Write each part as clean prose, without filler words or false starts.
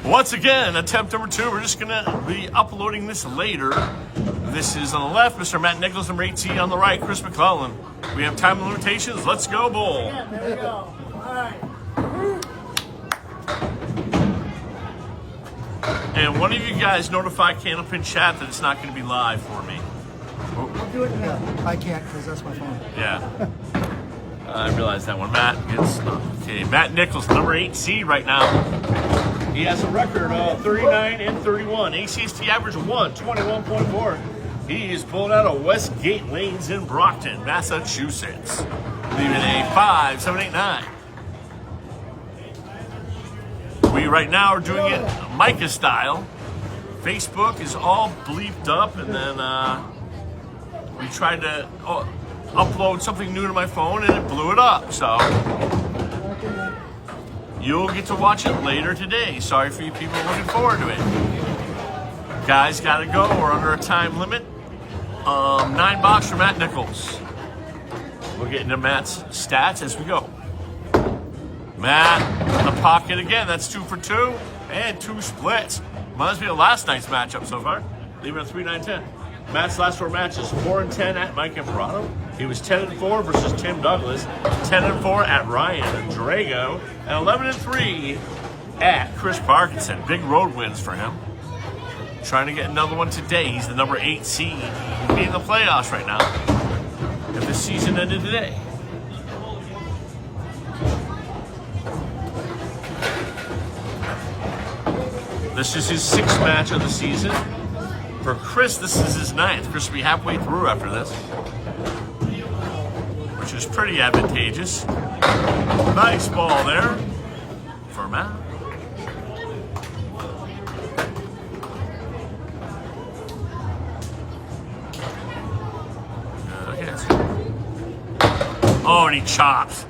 Once again, attempt number 2. We're just going to be uploading this later. This is on the left, Mr. Matt Nichols, number 18. On the right, Chris MacLellan. We have time limitations. Let's go, Bull. Yeah, there we go. All right. And one of you guys notify Candlepin chat that it's not going to be live for me. I'll do it now. I can't because that's my phone. Yeah. I realized that one. Matt gets... Okay, Matt Nichols, number 8 seed right now. He has a record of 39 and 31. ACST average of 121.4. He is pulling out of Westgate Lanes in Brockton, Massachusetts. Leaving a 5.789. We right now are doing it Micah style. Facebook is all bleeped up, and then we tried to upload something new to my phone, and it blew it up. So you'll get to watch it later today. Sorry for you people looking forward to it. Guys, gotta go. We're under a time limit. 9 box for Matt Nichols. We'll get into Matt's stats as we go. Matt in the pocket again. That's 2 for 2 and 2 splits. Reminds me of last night's matchup so far. Leaving a 3-9-10. Matt's last 4 matches: 4-10 at Mike Emperado. He was 10-4 versus Tim Douglas. 10-4 at Ryan Drago, and 11-3 at Chris Parkinson. Big road wins for him. Trying to get another one today. He's the number 8 seed. He'd be in the playoffs right now if the season ended today. This is his 6th match of the season. For Chris, this is his 9th. Chris will be halfway through after this, which is pretty advantageous. Nice ball there for Matt. Oh, and he chops.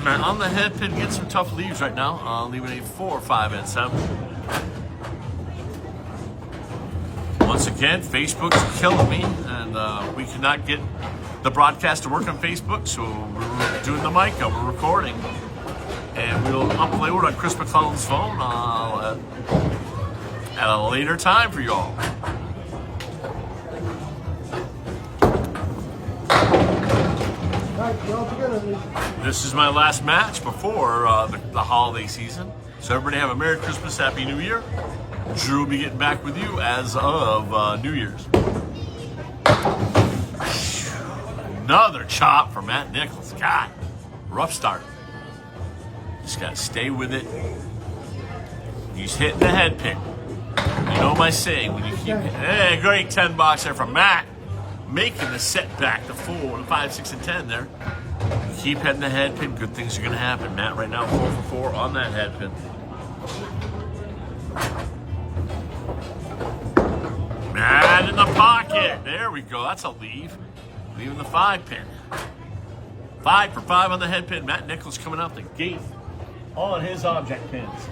Man, on the head pin, get some tough leaves right now. Leaving a 4, 5, and 7. Once again, Facebook's killing me, and we cannot get the broadcast to work on Facebook, so we're doing the mic, we're recording, and we'll upload on Chris MacLellan's phone at a later time for y'all. This is my last match before the holiday season, so everybody have a Merry Christmas, Happy New Year. Drew will be getting back with you as of New Year's. Another chop for Matt Nichols. God, rough start. Just got to stay with it. He's hitting the head pin. You know my saying when you keep hitting. Hey, great 10 box there from Matt. Making the setback to 4, 5, 6, and 10 there. Keep heading the head pin. Good things are going to happen. Matt right now 4 for 4 on that head pin. Matt in the pocket. There we go. That's a leave. Leaving the 5 pin. 5 for 5 on the head pin. Matt Nichols coming out the gate on his object pins.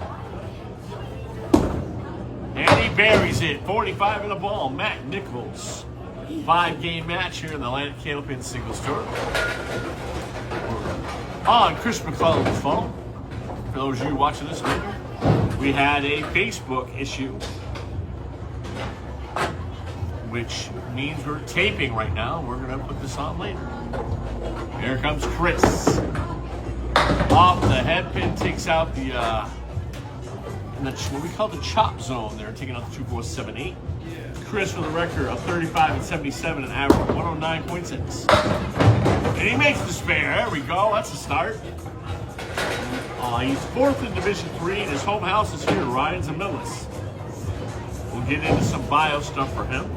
And he buries it. 45 in the ball. Matt Nichols. 5-game match here in the Atlantic Candlepin Singles Tour. On Chris MacLellan's phone. For those of you watching this later, we had a Facebook issue, which means we're taping right now. We're going to put this on later. Here comes Chris. Off the head pin, takes out the what we call the chop zone there, taking out the 2-4-7-8. Chris with a record of 35 and 77, an average of 109.6. And he makes the spare. There we go. That's a start. He's 4th in Division 3, and his home house is here, Ryan's and Millis. We'll get into some bio stuff for him.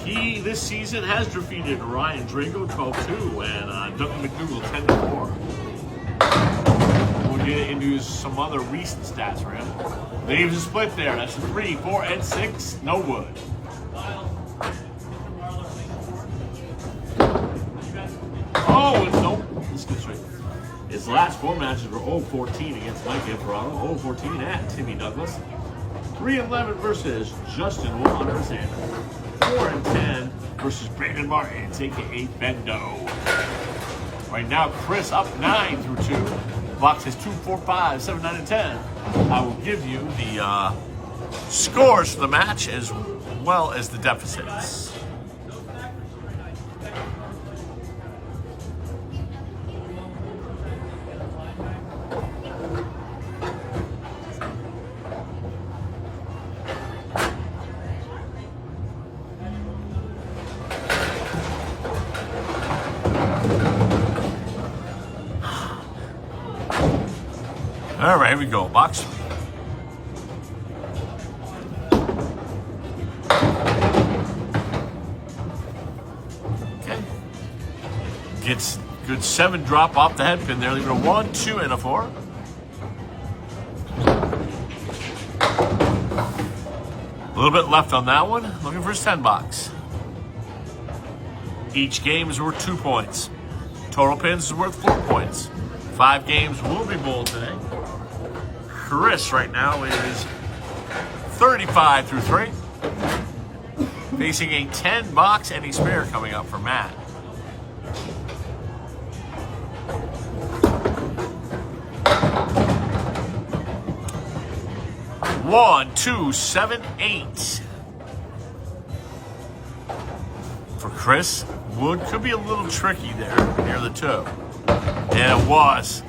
He, this season, has defeated Ryan Drago 12-2 and Duncan McDougal 10-4. We'll get into some other recent stats for him. Leaves a split there. That's a 3, 4, and 6. No wood. Oh, and nope. Let's get straight. His last 4 matches were 0-14 against Mike Emperado, 0-14 at Timmy Douglas, 3-11 versus Justin Waters, and 4-10 versus Brandon Martins, a.k.a. Bendo. Right now, Chris up 9 through 2. Box is 2, 4, 5, 7, 9, and 10. I will give you the scores for the match as well as the deficits. All right, here we go. Box 3. Okay. Gets good 7 drop off the head pin there, leaving a 1, 2, and a 4. A little bit left on that one. Looking for his 10 box. Each game is worth 2 points. Total pins is worth 4 points. 5 games will be bowled today. Chris right now is 35 through 3. Facing a 10 box and a spare coming up for Matt. One, 2, 7, 8. For Chris, wood could be a little tricky there near the toe. And it was.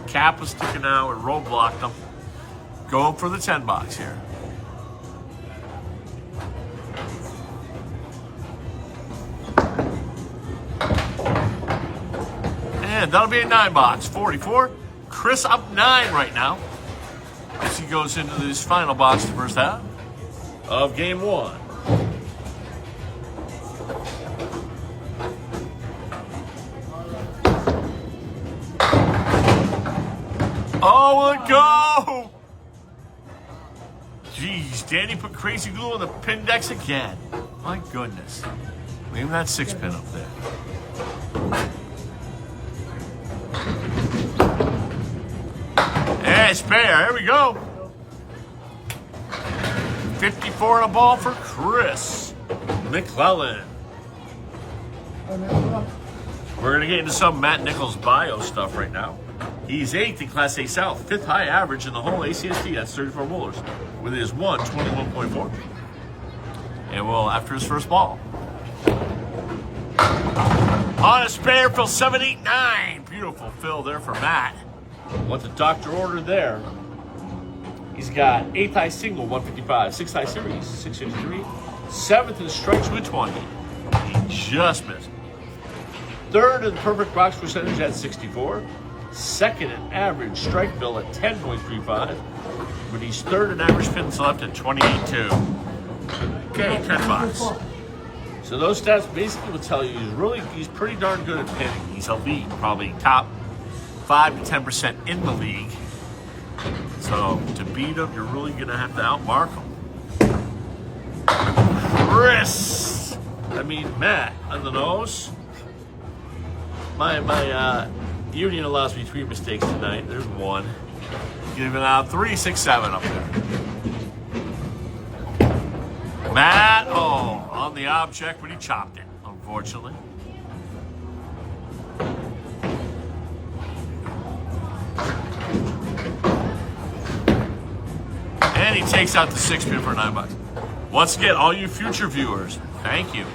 Cap was sticking out and roll blocked him. Going for the 10 box here. And that'll be a 9 box. 44. Chris up 9 right now. As he goes into this final box, the first half of game 1. Oh, will it go? Jeez, Danny put crazy glue on the pin decks again. My goodness. Leave that 6 pin up there. And spare, here we go. 54 on a ball for Chris MacLellan. We're going to get into some Matt Nichols bio stuff right now. He's 8th in Class A South, 5th high average in the whole ACST. That's 34 bowlers, with his 121.4. And well, after his first ball. On a spare, fill 7, 8, 9. Beautiful fill there for Matt. What the doctor ordered there. He's got 8th high single, 155, 6th high series, 653, 7th in strikes with 20. He just missed. 3rd in perfect box percentage at 64. 2nd in average strike bill at 10.35. But he's 3rd in average pins left at 28.2. Okay, 10 box. So those stats basically will tell you he's pretty darn good at pinning. He's elite, probably top 5 to 10% in the league. So to beat him, you're really gonna have to outmark him. Matt on the nose. My union allows me 3 mistakes tonight. There's 1. Giving out 3, 6, 7 up there. Matt, on the object, but he chopped it, unfortunately. And he takes out the 6 pin for 9 bucks. Once again, all you future viewers, thank you.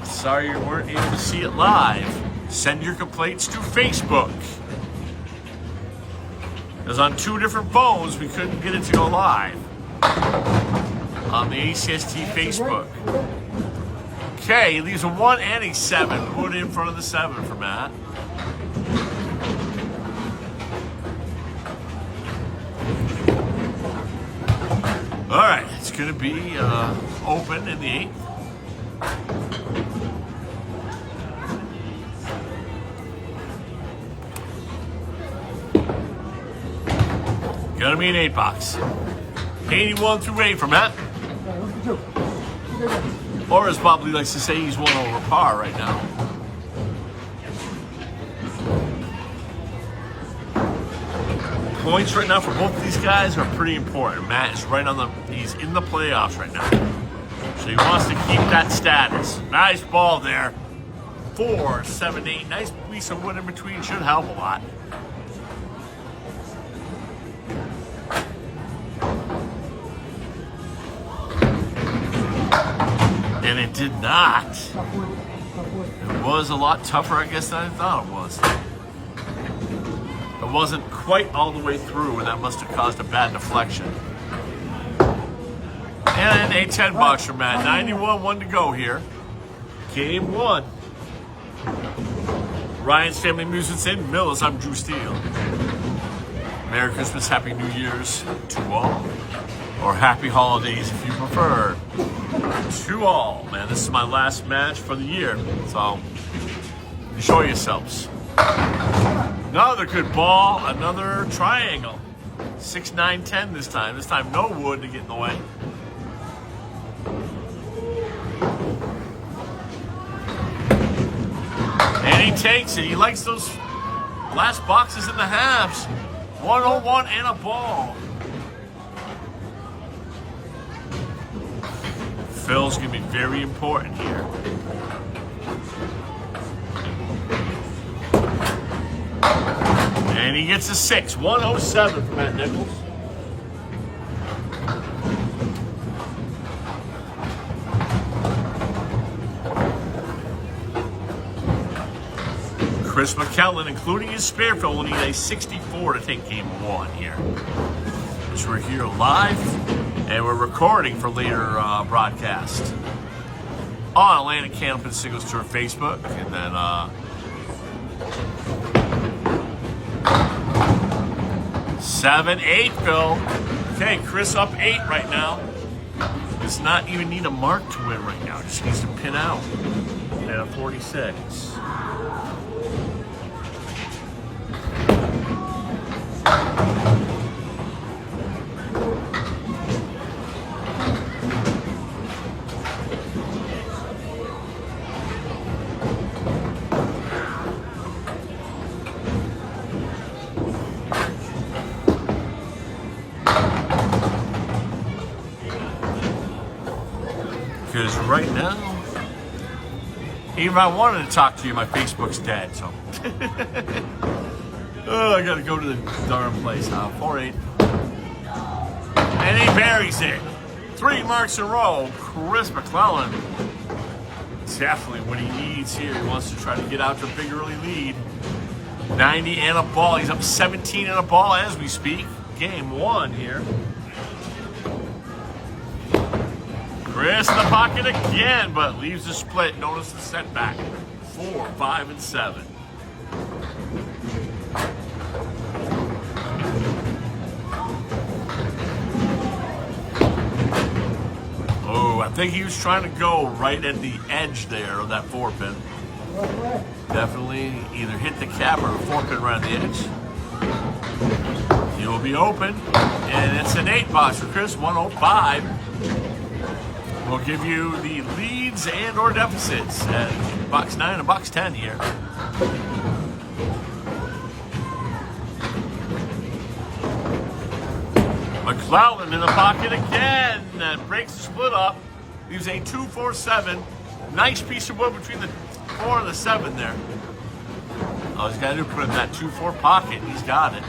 Sorry you weren't able to see it live. Send your complaints to Facebook. Because on 2 different phones, we couldn't get it to go live. On the ACST Facebook. Okay, he leaves a 1 and a 7. Put in front of the 7 for Matt. All right, it's going to be open in the 8th. Gonna be an 8 box. 81 through 8 for Matt. Or as Bob Lee likes to say, he's 1 over par right now. Points right now for both of these guys are pretty important. Matt is he's in the playoffs right now. So he wants to keep that status. Nice ball there. 4, 7, 8. Nice piece of wood in between. Should help a lot. did not. Tough wood. Tough wood. It was a lot tougher, I guess, than I thought it was. It wasn't quite all the way through, and that must have caused a bad deflection. And a 10 box for Matt. 91, 1 to go here. Game 1. Ryan's Family Music's in Millis. I'm Drew Steele. Merry Christmas, Happy New Year's to all. Or Happy Holidays if you prefer. To all. Man, this is my last match for the year. So, enjoy yourselves. Another good ball. Another triangle. 6, 9, 10 this time. This time no wood to get in the way. And he takes it. He likes those last boxes in the halves. 101 and a ball. Phil's going to be very important here. And he gets a 6. 107 from Matt Nichols. Chris MacLellan, including his spare fill, will need a 64 to take game 1 here. As we're here live, and we're recording for later broadcast on Atlantic Candlepin Singles Tour Facebook, and then 7, 8, Phil. Okay, Chris up 8 right now. Does not even need a mark to win right now. Just needs to pin out at a 46. Because right now, even if I wanted to talk to you, my Facebook's dead, so. Oh, I gotta go to the darn place now. 4-8. And he buries it. 3 marks in a row. Chris MacLellan. Definitely what he needs here. He wants to try to get out to a big early lead. 90 and a ball. He's up 17 and a ball as we speak. Game 1 here. Chris in the pocket again, but leaves the split. Notice the setback. 4, 5, and 7. Oh, I think he was trying to go right at the edge there of that 4-pin. Definitely either hit the cap or the 4-pin right at the edge. He will be open, and it's an 8 box for Chris. 105. We'll give you the leads and or deficits at box 9 and box 10 here. MacLellan in the pocket again. That breaks the split up. Leaves a 2, 4, 7. Nice piece of wood between the 4 and the 7 there. All he's got to do is put in that 2, 4 pocket. He's got it.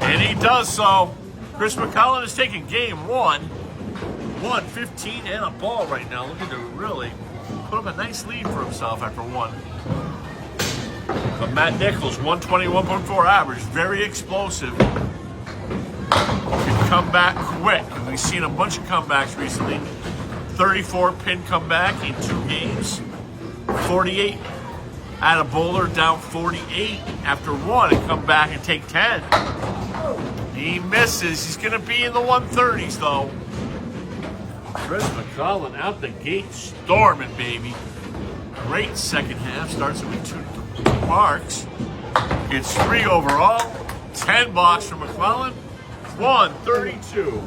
And he does so. Chris MacLellan is taking game 1. 1-15 and a ball right now. Looking to really put up a nice lead for himself after 1. But Matt Nichols, 121.4 average. Very explosive. Can come back quick. And we've seen a bunch of comebacks recently. 34 pin comeback in 2 games. 48 at a bowler down 48 after 1 and come back and take 10. He misses. He's going to be in the 130s, though. Chris MacLellan out the gate storming, baby. Great second half. Starts with 2 marks. It's 3 overall. 10 box for MacLellan. 132.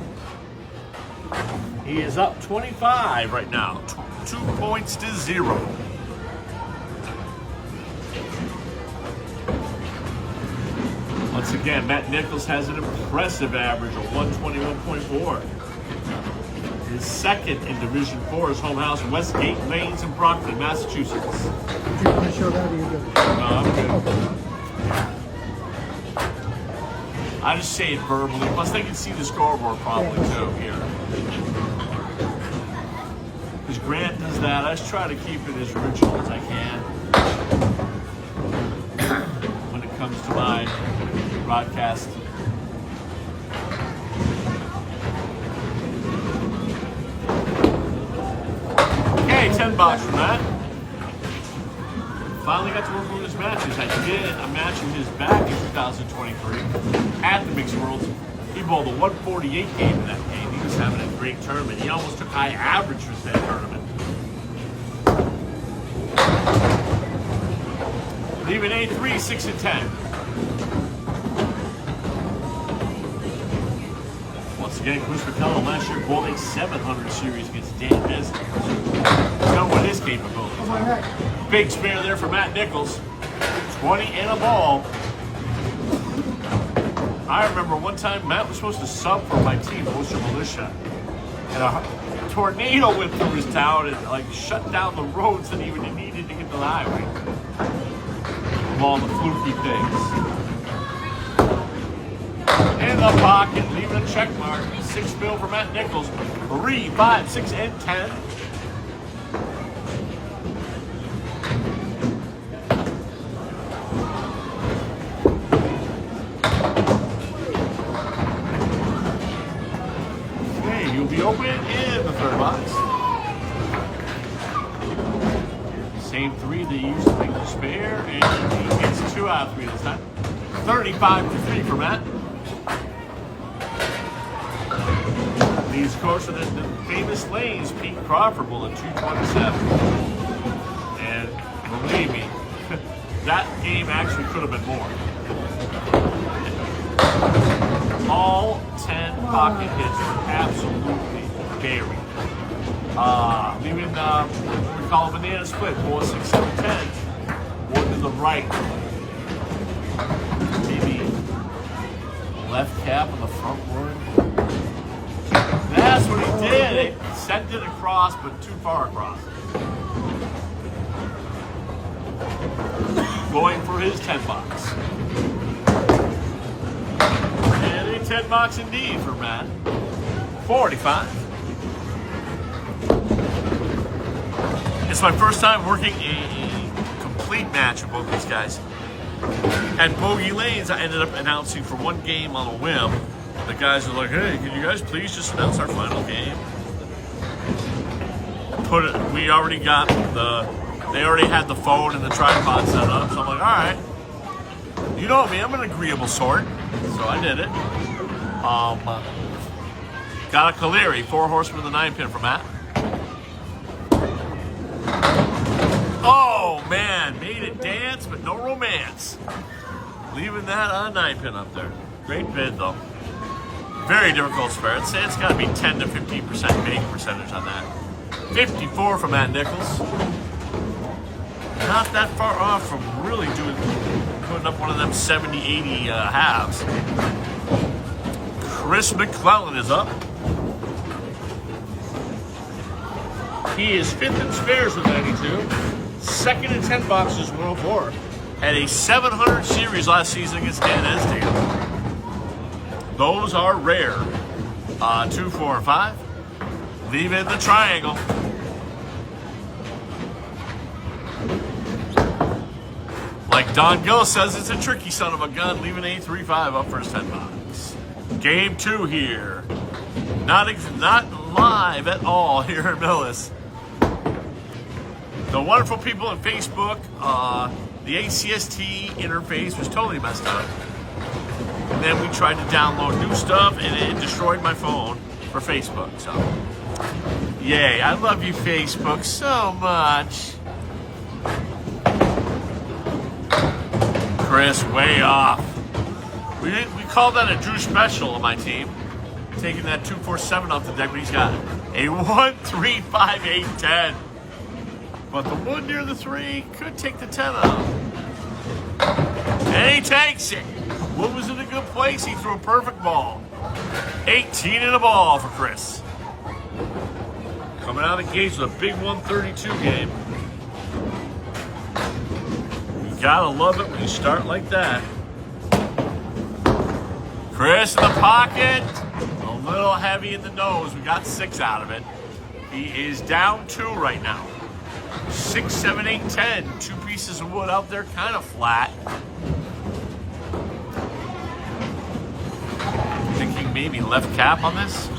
He is up 25 right now. 2 points to 0. Once again, Matt Nichols has an impressive average of 121.4. His second in Division 4 is home house Westgate Lanes in Brockton, Massachusetts. Did you want to show that or you good? No, I'm good. I just say it verbally. Plus, they can see the scoreboard probably too here. Grant does that. I just try to keep it as original as I can when it comes to my broadcast. Okay, $10 from that. Finally got to work with his matches. I did a match in his back in 2023 at the Mixed Worlds. He bowled a 148 game in that game. He was having a great tournament. He almost took high average with that tournament. Leaving A3, 6 and 10. Once again, MacLellan last year bowled a 700 series against Dan Biz. Know what his capabilities are. Big spare there for Matt Nichols. 20 and a ball. I remember one time Matt was supposed to sub for my team, Ulster Militia. And a tornado went through his town and like shut down the roads that even he needed to get to the highway. Of all the fluky things. In the pocket, leaving a check mark. 6 bill for Matt Nichols. 3, 5, 6, and 10. Be open in the third box. Same 3 they used to make the spare, and he gets 2 out of 3 this time. 35-3 for Matt. These, of course, are the famous lanes. Pete Crawford will at 227. And believe me, that game actually could have been more. All 10 pocket hits were absolutely buried. Leaving, we call a banana split, 4, 6, 7, 10. One to the right. Maybe left cap on the front word. That's what he did. It sent it across, but too far across. Going for his 10 bucks. 10 bucks indeed for Matt. 45. It's my first time working a complete match with both these guys. At Bogey Lanes, I ended up announcing for one game on a whim. The guys are like, hey, can you guys please just announce our final game? We already got they already had the phone and the tripod set up. So I'm like, all right. You know me, I'm an agreeable sort. So I did it. Got a Caleri, 4 horsemen with a 9-pin for Matt. Oh man, made it dance, but no romance. Leaving that on a 9-pin up there. Great bid though. Very difficult spare. I'd say it's got to be 10 to 15% making percentage on that. 54 for Matt Nichols. Not that far off from really putting up one of them 70-80 halves. Chris MacLellan is up. He is 5th in spares with 92. 2nd in 10 boxes, World War. Had a 700 series last season against Dan Steele. Those are rare. 2, 4, and 5. Leave in the triangle. Like Don Gill says, it's a tricky son of a gun. Leaving A3-5 up for his 10 bucks. Game 2 here. Not live at all here in Millis. The wonderful people on Facebook, the ACST interface was totally messed up. And then we tried to download new stuff and it destroyed my phone for Facebook. So, yay, I love you, Facebook, so much. Chris, way off. We called that a Drew special on my team. Taking that 2-4-7 off the deck, but he's got a 1-3-5-8-10. But the 1 near the 3 could take the 10 out. And he takes it. Wood was in a good place. He threw a perfect ball. 18 in a ball for Chris. Coming out of the gates with a big 132 game. You gotta love it when you start like that. Chris in the pocket. A little heavy in the nose. We got 6 out of it. He is down 2 right now. 6, 7, 8, 10. 2 pieces of wood out there, kind of flat. Thinking maybe left cap on this.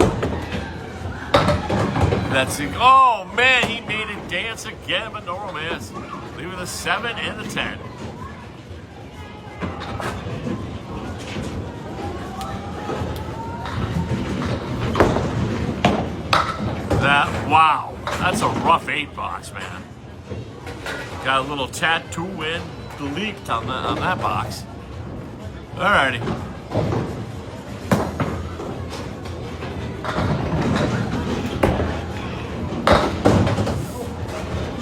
That's it. Oh man, he made it dance again, but no romance. Leaving the 7 and the 10. Wow, that's a rough 8 box, man. Got a little tattoo in leaked on that box. Alrighty.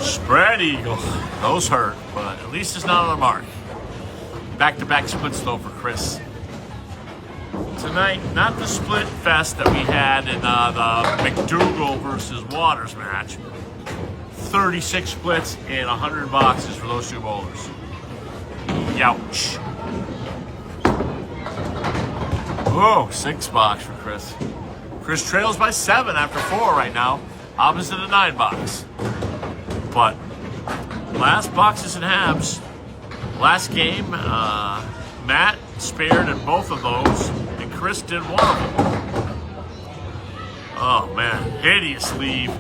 Spread eagle. Those hurt, but at least it's not on the mark. Back-to-back splits though for Chris. Tonight, not the split fest that we had in the McDougal versus Waters match. 36 splits and 100 boxes for those 2 bowlers. Youch. Oh, 6 box for Chris. Chris trails by 7 after 4 right now, opposite the 9 box. But last boxes and halves, last game, Matt spared in both of those. Chris did one of them. Oh man, hideous leave.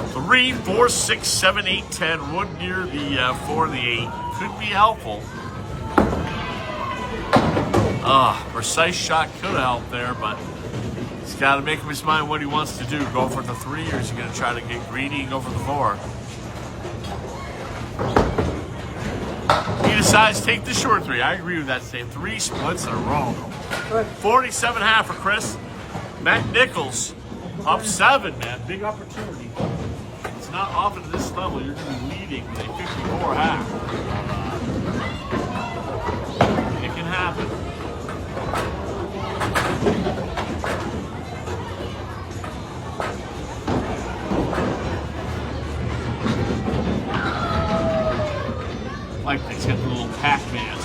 3, 4, 6, 7, 8, 10. Wood near the 4 and the 8. Could be helpful. Precise shot could have helped there, but he's got to make up his mind what he wants to do. Go for the 3, or is he going to try to get greedy and go for the 4? He decides to take the short 3. I agree with that same 3 splits in a row. 47.5 for Chris. Matt Nichols up 7, man. Big opportunity. It's not often at this level you're going to be leading with a 54.5. It can happen. Like they get the little Pac-Mans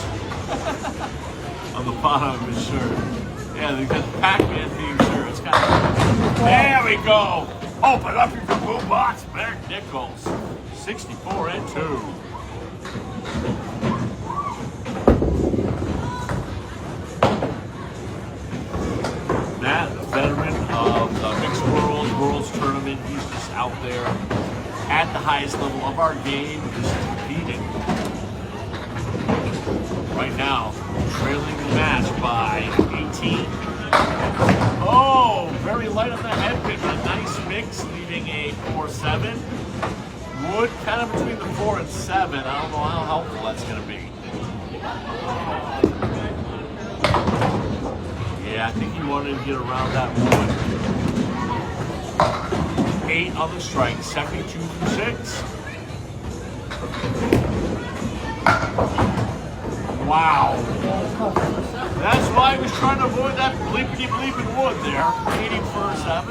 on the bottom of his shirt. Yeah, they got Pac-Man themed shirt. It's got. There we go. Open up your boom box, Matt Nichols. 64 and 2. Matt, a veteran of the Mixed Worlds Tournament. He's just out there at the highest level of our game, just competing. Right now, trailing the match by 18. Oh, very light on the head pin, but a nice mix, leaving a 4-7. Wood kind of between the 4 and 7. I don't know how helpful that's going to be. Yeah, I think he wanted to get around that wood. 8 on the strike, second 2 through 6. Wow. That's why I was trying to avoid that bleepity-bleeping wood there. 80 for a 7.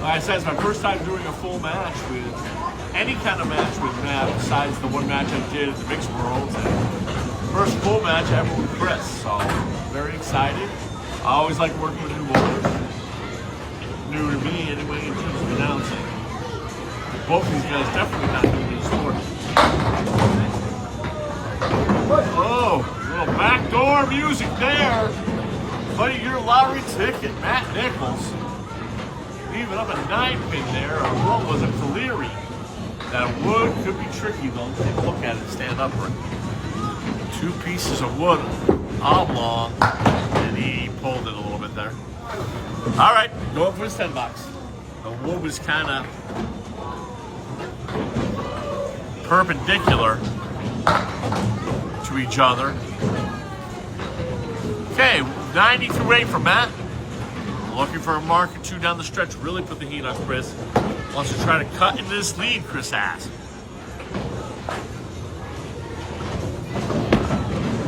Like I said, it's my first time doing a full match with any kind of match with Matt besides the one match I did at the Mixed Worlds. And first full match ever with Chris. So, very excited. I always like working with new bowlers. New to me anyway in terms of announcing. Both of these guys definitely not new to the sport. Oh, little backdoor music there. Play your lottery ticket, Matt Nichols. Leaving up a 9 pin there, or what was it, Caleri? That wood could be tricky though. Take a look at it, stand upright. 2 pieces of wood, oblong, and he pulled it a little bit there. All right, going for his 10 box. The wood was kind of perpendicular to each other. Okay, 90 through 8 for Matt. Looking for a mark or 2 down the stretch. Really put the heat on Chris. Wants to try to cut into this lead Chris has.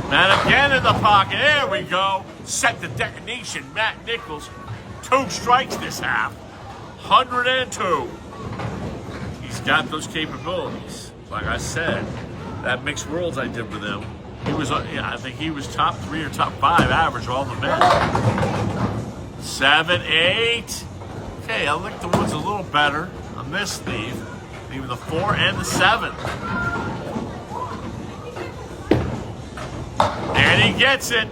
Matt again in the pocket. There we go. Set the detonation. Matt Nichols. 2 strikes this half. 102. He's got those capabilities. Like I said, that Mixed Worlds I did with him, he was, I think he was top 3 or top 5 average all the men. 7, 8. Okay, I like the woods a little better on this sleeve. Even the 4 and the 7. And he gets it.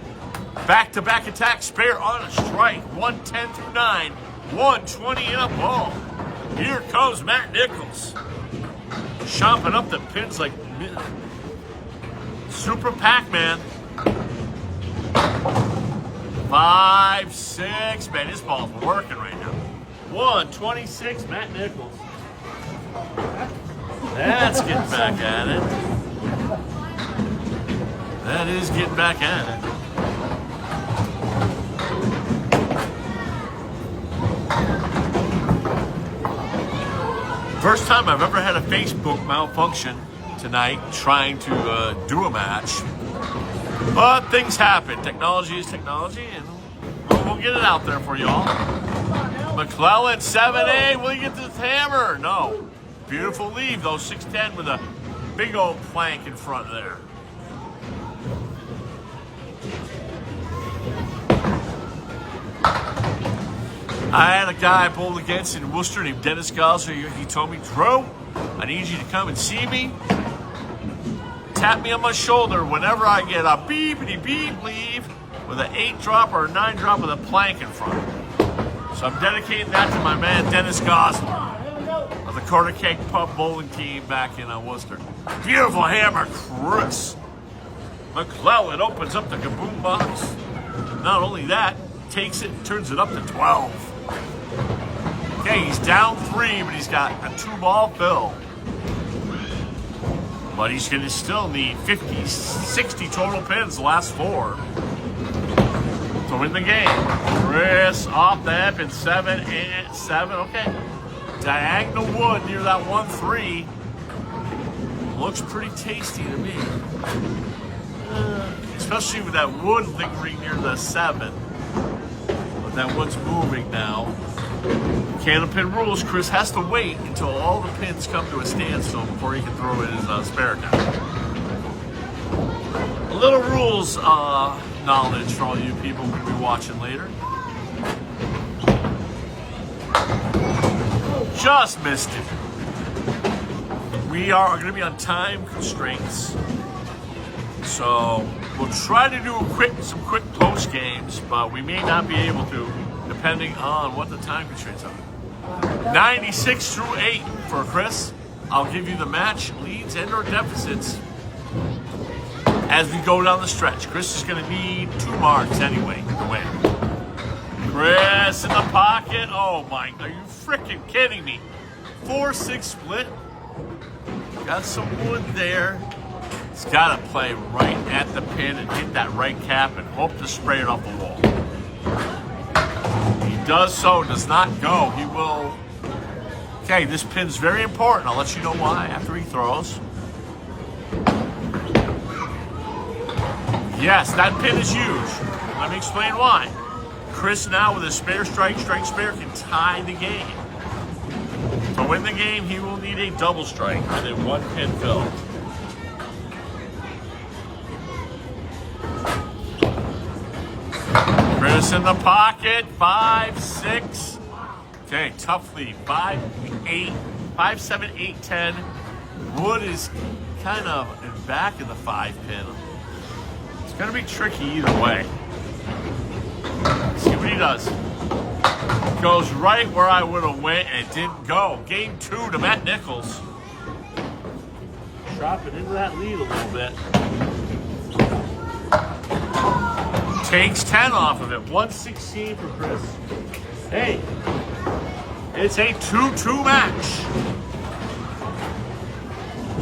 Back-to-back attack, spare on a strike. 110 through 9. 120 and a ball. Here comes Matt Nichols. Chomping up the pins like Super Pac-Man. 5, 6. Man, his ball's working right now. 126, Matt Nichols. That's getting back at it. That is getting back at it. First time I've ever had a Facebook malfunction tonight trying to do a match. But things happen. Technology is technology, and we'll get it out there for y'all. MacLellan 7A, will you get this hammer? No. Beautiful leave, though, 6'10" with a big old plank in front there. I had a guy I bowled against in Worcester named Dennis Gosser. He told me, Drew, I need you to come and see me. Tap me on my shoulder whenever I get a beepity beep leave with an 8 drop or a 9 drop with a plank in front. So I'm dedicating that to my man Dennis Gosler of the Quarter Cake Pub bowling team back in Worcester. Beautiful hammer, Chris. MacLellan opens up the kaboom box. Not only that, takes it and turns it up to 12. Okay, he's down 3, but he's got a 2-ball fill. But he's going to still need 50, 60 total pins, the last 4, to win the game. Chris off that pin, 7 and 7. Okay, diagonal wood near that 1-3. Looks pretty tasty to me. Especially with that wood lingering near the 7. But that wood's moving now. Candlepin rules, Chris has to wait until all the pins come to a standstill before he can throw in his spare down. A little rules knowledge for all you people who will be watching later. Just missed it. We are going to be on time constraints. So we'll try to do some quick post games, but we may not be able to, depending on what the time constraints are. 96 through 8 for Chris. I'll give you the match leads and or deficits as we go down the stretch. Chris is going to need 2 marks anyway to win. Chris in the pocket. Oh my, are you freaking kidding me? 4-6 split. Got some wood there. He's got to play right at the pin and hit that right cap and hope to spray it off the wall. He does so, does not go. He will. Okay, this pin's very important. I'll let you know why after he throws. Yes, that pin is huge. Let me explain why. Chris now with a spare strike spare can tie the game. To win the game, he will need a double strike and a 1 pin fill. Chris in the pocket, 5-6. Okay, tough lead, 5-8, 5-7-8-10. Wood is kind of in back of the 5 pin. It's going to be tricky either way. See what he does. Goes right where I would have went and it didn't go. Game 2 to Matt Nichols. Dropping into that lead a little bit. Takes 10 off of it. 116 for Chris. Hey, it's a 2-2 match.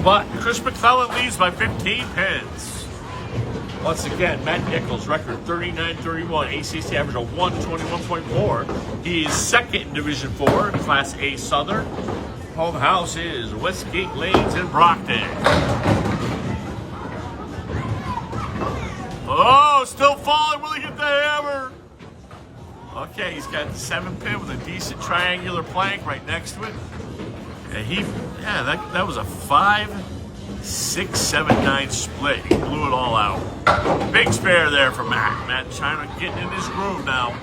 But Chris MacLellan leads by 15 pins. Once again, Matt Nichols, record 39-31, ACC average of 121.4. He is second in Division 4, Class A Southern. Home house is Westgate Lanes in Brockton. Oh, still falling. Will he hit the hammer? Okay, he's got the 7 pin with a decent triangular plank right next to it. And that was a 5-6-7-9 split. He blew it all out. Big spare there for Matt. Matt China getting in his groove now.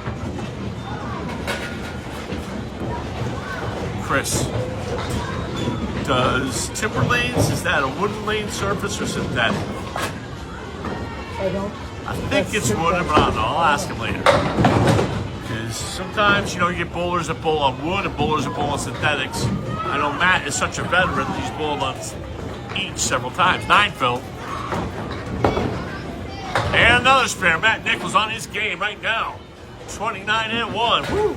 Chris. Does timber lanes, is that a wooden lane surface or synthetic? I don't. I think it's wooden, but I don't know. I'll ask him later. Because sometimes, you get bowlers that bowl on wood and bowlers that bowl on synthetics. I know Matt is such a veteran, he's bowled on each several times. 9 fill. And another spare. Matt Nichols on his game right now. 29 and 1. Woo!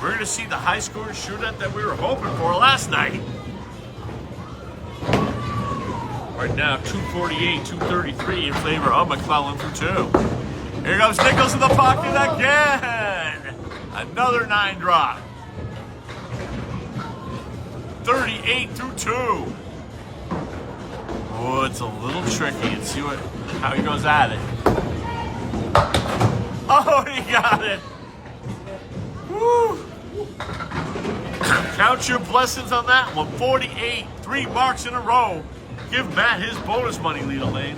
We're going to see the high scoring shootout that we were hoping for last night. Right now, 248, 233 in favor of MacLellan for 2. Here goes Nichols in the pocket again. Another 9 drop. 38 through 2. Oh, it's a little tricky. Let's see how he goes at it. Oh, he got it. Woo. Count your blessings on that one. 48, 3 marks in a row. Give Matt his bonus money, Lita Lane.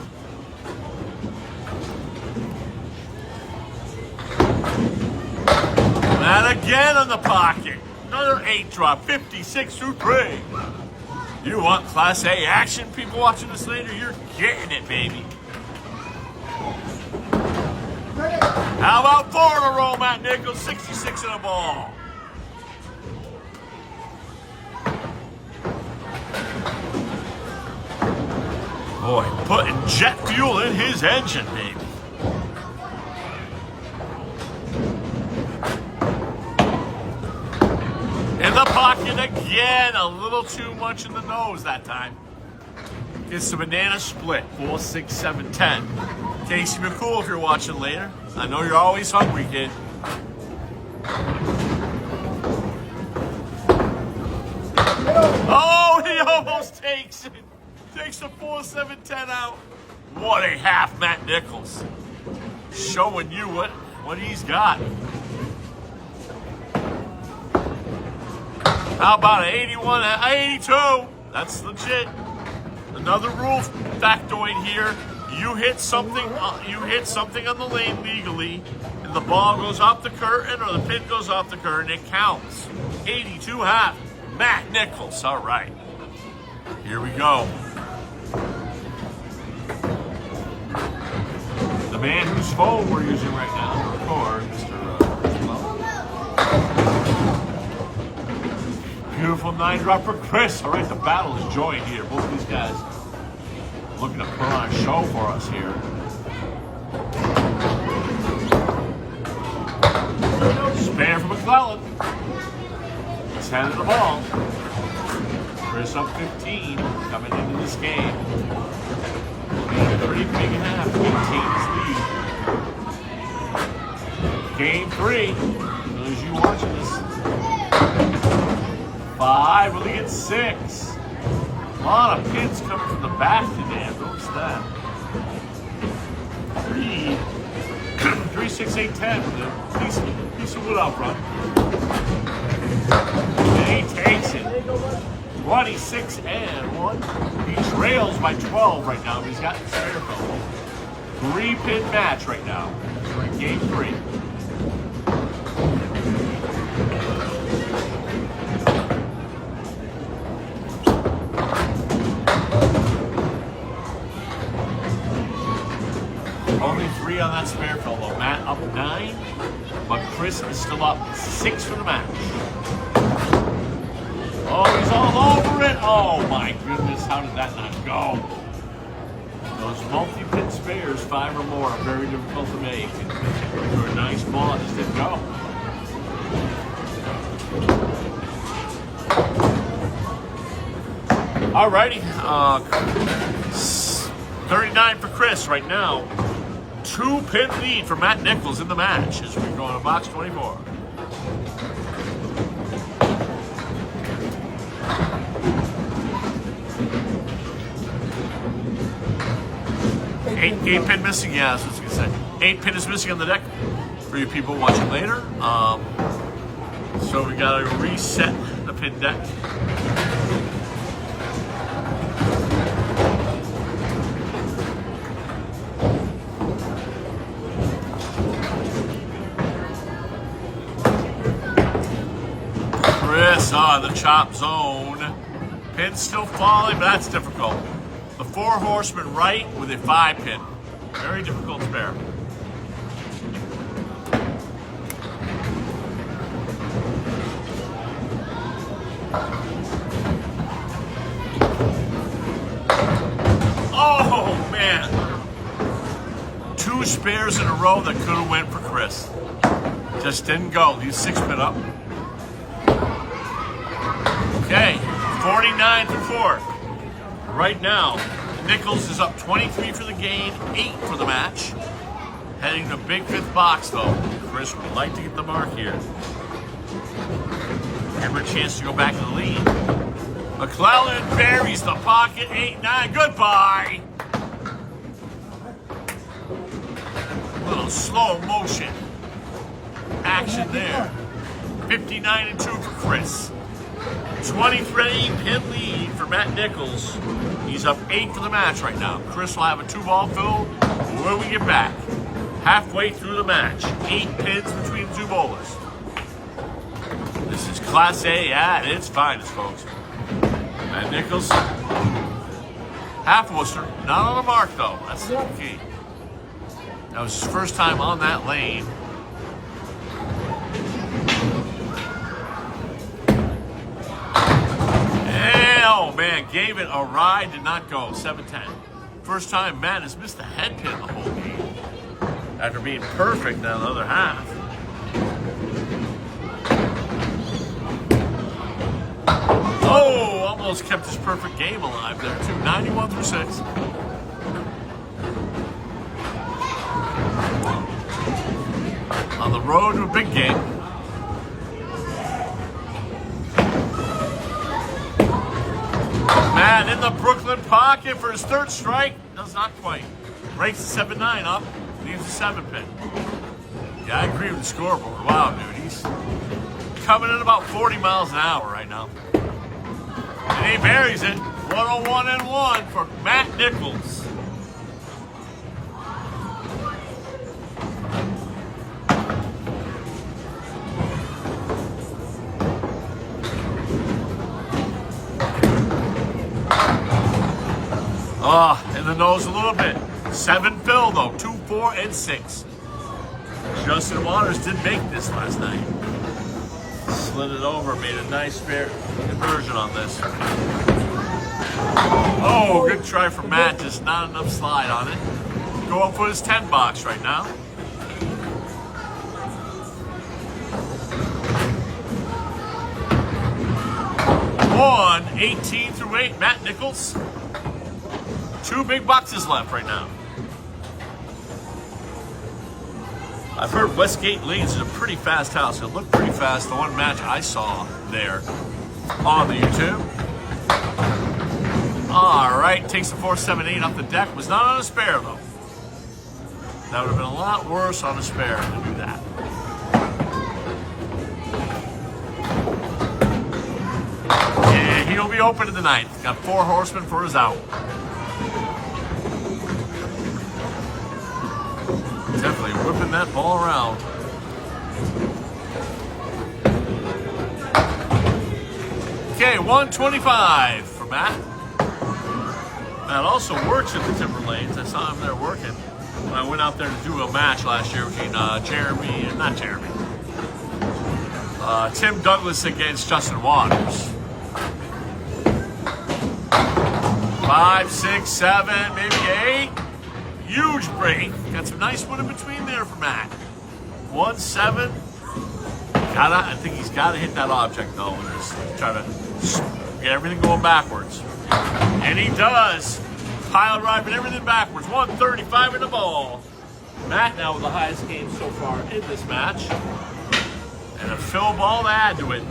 Matt again on the pocket. Another 8 drop, 56 through 3. You want Class A action, people watching this later? You're getting it, baby. How about 4 in a row, Matt Nichols? 66 in a ball. Boy, putting jet fuel in his engine, baby. In the pocket again. A little too much in the nose that time. Gets the banana split. 4, 6, 7, 10. Casey McCool, if you're watching later. I know you're always hungry, kid. Oh, he almost takes it. Takes the 4, 7, 10 out. What a half, Matt Nichols. Showing you what he's got. How about an 81, 82? That's legit. Another rule factoid here. You hit something on the lane legally, and the ball goes off the curtain or the pin goes off the curtain, it counts. 82 half. Matt Nichols. All right. Here we go. The man whose phone we're using right now to record, Mr. Beautiful 9 drop for Chris. All right, the battle is joined here. Both of these guys looking to put on a show for us here. Spare for MacLellan. 10 of the ball. Chris up 15 coming into this game. Pretty big half. 18's lead. Game 3. For those of you watching this. 5. Will he get 6? A lot of pins coming from the back today. I've noticed that. 3, 6, 8, 10 with a piece of wood out front. And he takes it. 26 and 1. He trails by 12 right now, but he's got the spare fellow. 3-pin match right now. We're in game 3. Only 3 on that spare fellow. Matt up 9, but Chris is still up 6 for the match. Oh, he's all over it. Oh, my goodness. How did that not go? Those multi-pin spares, 5 or more, are very difficult to make. And for a nice ball, it just didn't go. All righty. 39 for Chris right now. 2-pin lead for Matt Nichols in the match as we go on box 24. 8-pin missing, yeah, that's what I was going to say. 8-pin is missing on the deck for you people watching later. So we got to reset the pin deck. Chris saw the chop zone. Pin's still falling, but that's difficult. The 4 horsemen right with a 5 pin. Very difficult spare. Oh, man. 2 spares in a row that could have went for Chris. Just didn't go. He's 6 pin up. Okay, 49 through 4. Right now, Nichols is up 23 for the game, 8 for the match. Heading to big 5th box, though. Chris would like to get the mark here. Give him a chance to go back to the lead. MacLellan buries the pocket, 8-9. Goodbye. Little slow motion action there. 59-2 for Chris. 23 pin lead for Matt Nichols. He's up 8 for the match right now. Chris will have a 2-ball fill when we get back. Halfway through the match. 8 pins between the 2 bowlers. This is Class A at its finest, folks. Matt Nichols, half Worcester. Not on the mark, though. That's the key. That was his first time on that lane. Oh, man, gave it a ride, did not go. 7-10. First time Matt has missed a head pin the whole game. After being perfect on the other half. Oh, almost kept his perfect game alive there, too. 91 through 6. On the road to a big game. Matt in the Brooklyn pocket for his 3rd strike. Does not quite. Breaks the 7-9 up. Leaves the 7 pin. Yeah, I agree with the scoreboard. Wow, dude. He's coming in about 40 miles an hour right now. And he buries it. 101-1 for Matt Nichols. In the nose a little bit. 7 fill though. 2, 4, and 6. Justin Waters did make this last night. Slid it over, made a nice spare conversion on this. Oh, good try from Matt. Just not enough slide on it. Go up for his 10 box right now. One, 18 through 8. Matt Nichols. 2 big boxes left right now. I've heard Westgate Lanes is a pretty fast house. It looked pretty fast, the one match I saw there on the YouTube. All right, takes the 4-7-8 off the deck. Was not on a spare, though. That would have been a lot worse on a spare to do that. Yeah, he'll be open in the 9th. Got 4 horsemen for his out. Definitely whipping that ball around. Okay, 125 for Matt. Matt also works at the Timber Lanes. I saw him there working when I went out there to do a match last year between Tim Douglas against Justin Waters. 5, 6, 7, maybe 8. Huge break. Got some nice wood in between there for Matt. 1-7. I think he's got to hit that object, though, and just try to get everything going backwards. And he does. Pile driving everything backwards. 135 in the ball. Matt now with the highest game so far in this match. And a fill ball to add to it.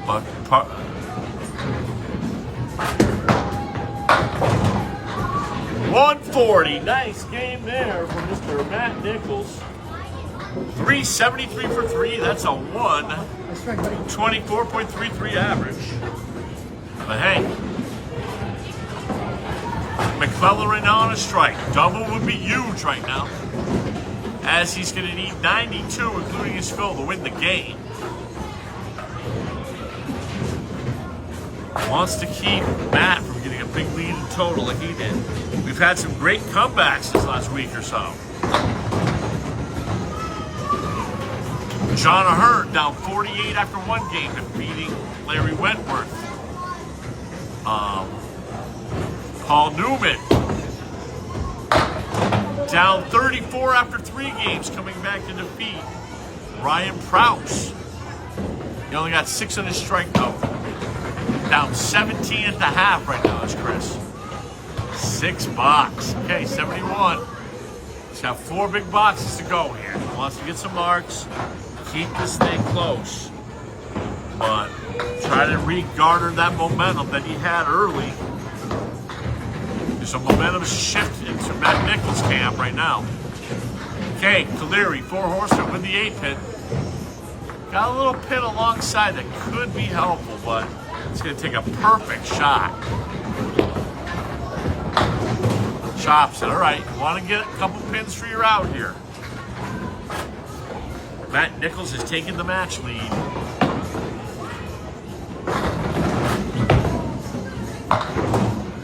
But 140. Nice game there for Mr. Matt Nichols. 373 for 3. That's a 124.33 average. But hey, MacLellan right now on a strike. Double would be huge right now, as he's going to need 92, including his fill, to win the game. wants to keep Matt from getting a big lead in total like he did. We've had some great comebacks this last week or so. John Ahern down 48 after one game, defeating Larry Wentworth. Paul Newman down 34 after 3 games, coming back to defeat Ryan Prouse. He only got 6 on his strike though. Down 17 at the half right now is Chris. $6. Okay, 71. He's got 4 big boxes to go here. He wants to get some marks, keep this thing close, but try to re-garner that momentum that he had early. There's a momentum shift into Matt Nichols' camp right now. Okay, Caleri, 4 horsemen with the 8-pin. Got a little pin alongside that could be helpful, but it's going to take a perfect shot. Chops it. All right, you want to get a couple pins for your out here. Matt Nichols has taken the match lead.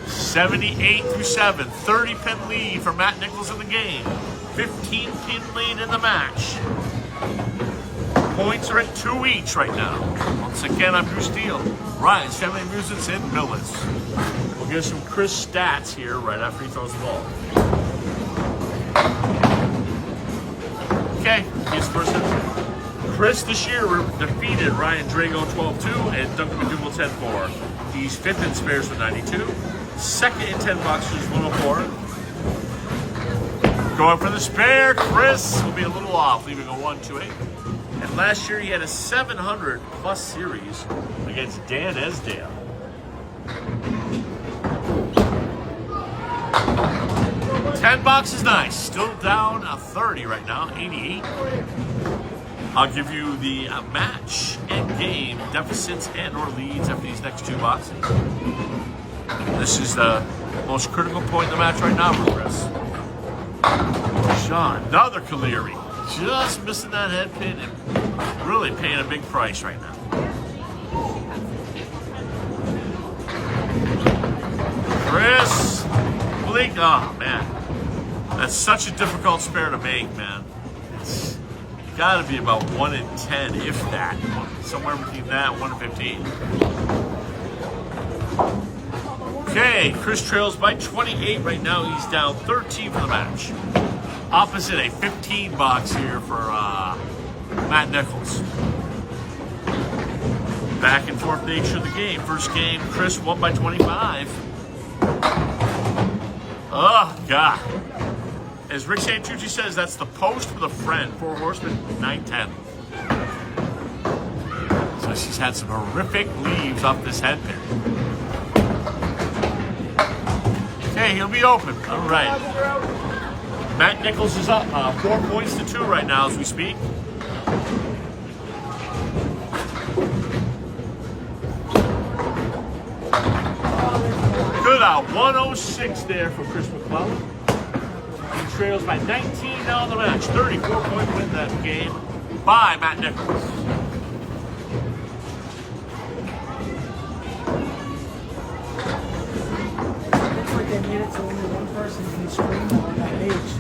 $78-7, 30-pin lead for Matt Nichols in the game. 15-pin lead in the match. Points are at 2 each right now. Once again, I'm Drew Steele. Ryan's Family Amusements in Millis. We'll get some Chris stats here right after he throws the ball. Okay, his first hit. Chris this year defeated Ryan Drago 12-2 and Duncan McDougal 10-4. He's 5th in spares with 92. 2nd in 10 boxers, 104. Going for the spare, Chris will be a little off, leaving a 1-2-8. And last year he had a 700-plus series against Dan Esdale. $10 is nice. Still down a 30 right now, 88. I'll give you the match and game deficits and or leads after these next 2 boxes. This is the most critical point in the match right now for Chris. Sean, another Caleri. Just missing that head pin and really paying a big price right now. Chris Blake, oh man. That's such a difficult spare to make, man. It's got to be about 1 in 10, if that. Somewhere between that, 1 in 15. Okay, Chris trails by 28 right now. He's down 13 for the match. Opposite a 15 box here for Matt Nichols. Back and forth nature of the game. First game, Chris won by 25. Oh, God. As Rick Santucci says, that's the post for the friend. 4 horsemen, 9-10. So she's had some horrific leaves off this head pin. Okay, he'll be open. All right. Matt Nichols is up 4 points to 2 right now as we speak. Good out. 106 there for Chris MacLellan. He trails by 19 now in the match. 34-point win that game by Matt Nichols. They made it so only one person can stream on that page.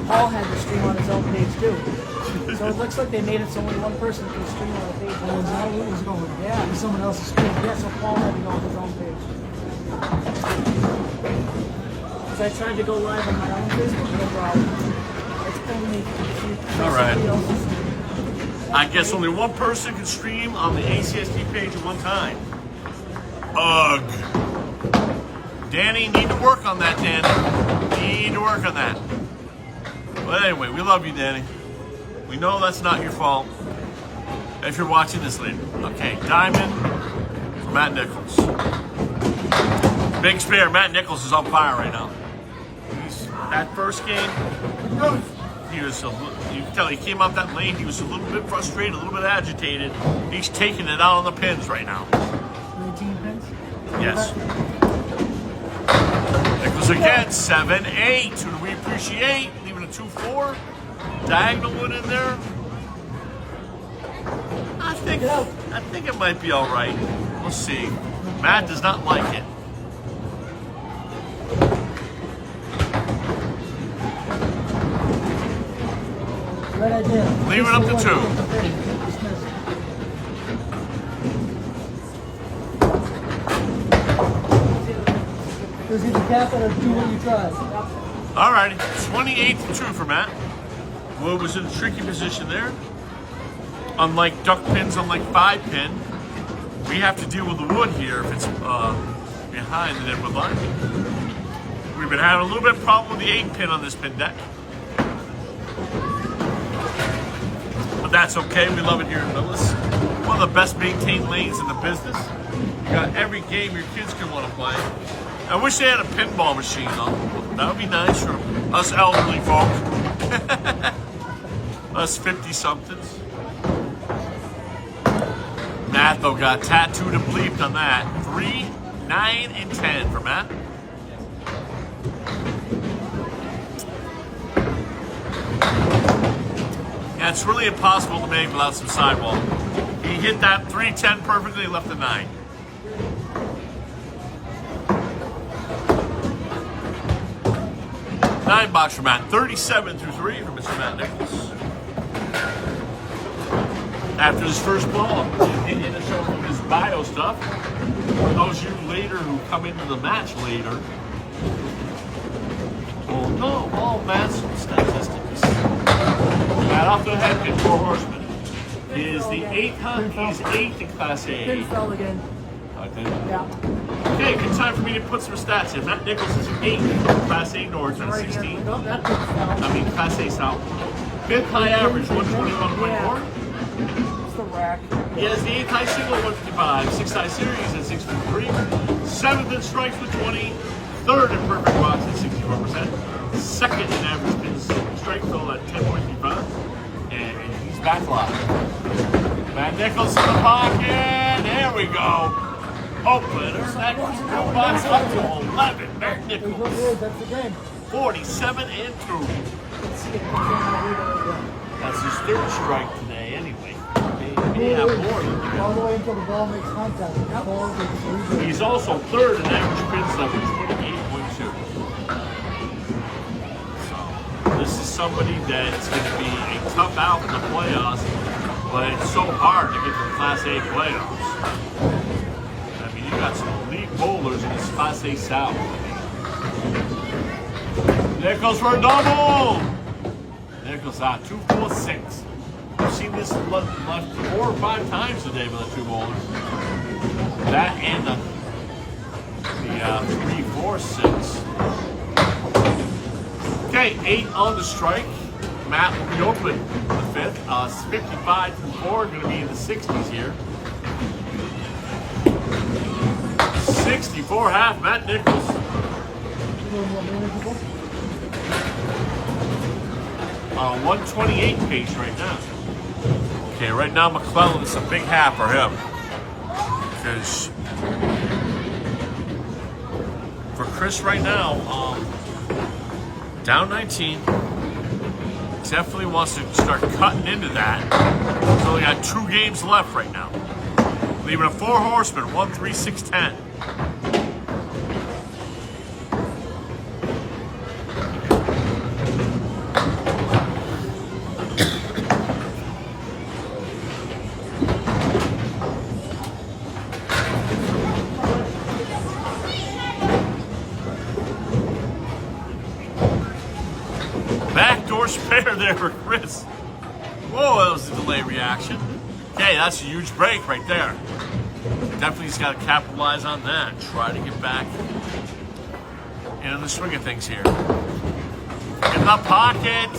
Paul had to stream on his own page too. So it looks like they made it so only one person can stream on the page. Oh, is that what was going on? Yeah, And someone else's screen. yeah, so Paul had to go on his own page. So I tried to go live on my own Facebook, no problem. It's only if you All right. somebody else's. I guess only one person can stream on the ACST page at one time. Ugh. Danny, need to work on that, Danny. Need to work on that. But anyway, we love you, Danny. We know that's not your fault. If you're watching this later. Okay, Diamond for Matt Nichols. Big spare. Matt Nichols is on fire right now. That first game, he was you can tell he came up that lane. He was a little bit frustrated, a little bit agitated. He's taking it out on the pins right now. 19 pins? Yes. Nichols again, 7-8. Who do we appreciate? Leaving a 2-4. Diagonal one in there. I think it might be all right. We'll see. Matt does not like it. Great idea. Leave it up to 2. Dismissed. It was either cap it or do what you tried. Alrighty, 28 to 2 for Matt. Wood was in a tricky position there. Unlike duck pins, unlike 5-pin, we have to deal with the wood here if it's behind the deadwood line. We've been having a little bit of problem with the 8-pin on this pin deck. But that's okay, we love it here in Millis. One of the best maintained lanes in the business. You got every game your kids can want to play. I wish they had a pinball machine though. That would be nice for us elderly folk. Us 50-somethings. Matt though got tattooed and bleeped on that. 3, 9, and 10 for Matt. Yeah, it's really impossible to make without some sidewall. He hit that 3-10 perfectly, left a 9. $9 for Matt. 37 through 3 for Mr. Matt Nichols. After his first ball, in the show from his bio stuff, for those of you later who come into the match later, well, no, all Matt's statistics. Matt off the head pin 4 horsemen. Is the 8th hunt, he's 8th in Class A. Pin fell again. Okay. Yeah. Okay, good time for me to put some stats in. Matt Nichols is 8th, Class A North, and Right here. 16. No, that pin fell. I mean, Class A South. 5th high average, 121.4. It's the rack. He has the 8th high single, 155. 6th high series at 653. 7th in strikes with 20. 3rd in perfect box at 64%. 2nd in average pins strike fill at 10.35. And he's back live. Matt Nichols in the pocket. There we go. Opener. That box up to 11. Matt There's what it Nichols. is. That's the game. 47 and 2. Let's see it. That's his 3rd strike today, anyway. Yeah, more than that. All the way until the ball makes contact. The ball gets rebounded. He's also 3rd in average pins level, 28.2. So, this is somebody that's going to be a tough out in the playoffs, but it's so hard to get to the Class A playoffs. I mean, you got some elite bowlers in this Class A South. Nichols for a double! Nichols out, 2, 4, 6. I've seen this left 4 or 5 times today with the 2 bowlers. That and the 3, 4, 6. Okay, 8 on the strike. Matt will be open the 5th. 55 through 4, going to be in the 60s here. 64 half, Matt Nichols. A little more manageable. 128 pace right now. Okay, right now MacLellan is a big half for him. Because for Chris right now, down 19, definitely wants to start cutting into that. He's only got 2 games left right now. Leaving a 4 horseman, 1, 3, 6, 10. Backdoor spare there for Chris. Whoa, that was a delay reaction. Okay, that's a huge break right there. Definitely he's got to capitalize on that. Try to get back into the swing of things here. In the pocket.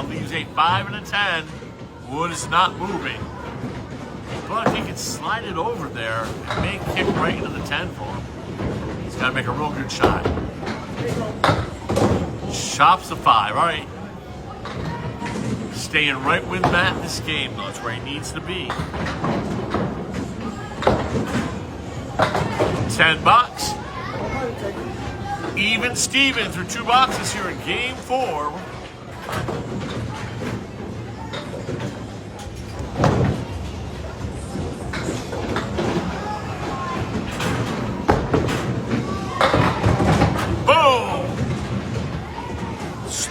Leaves a 5 and a 10. Wood is not moving. But if he can slide it over there, it may kick right into the 10 for him. He's got to make a real good shot. Chops the 5. All right. Staying right with Matt in this game, though. That's where he needs to be. $10. Even Steven through 2 boxes here in game 4.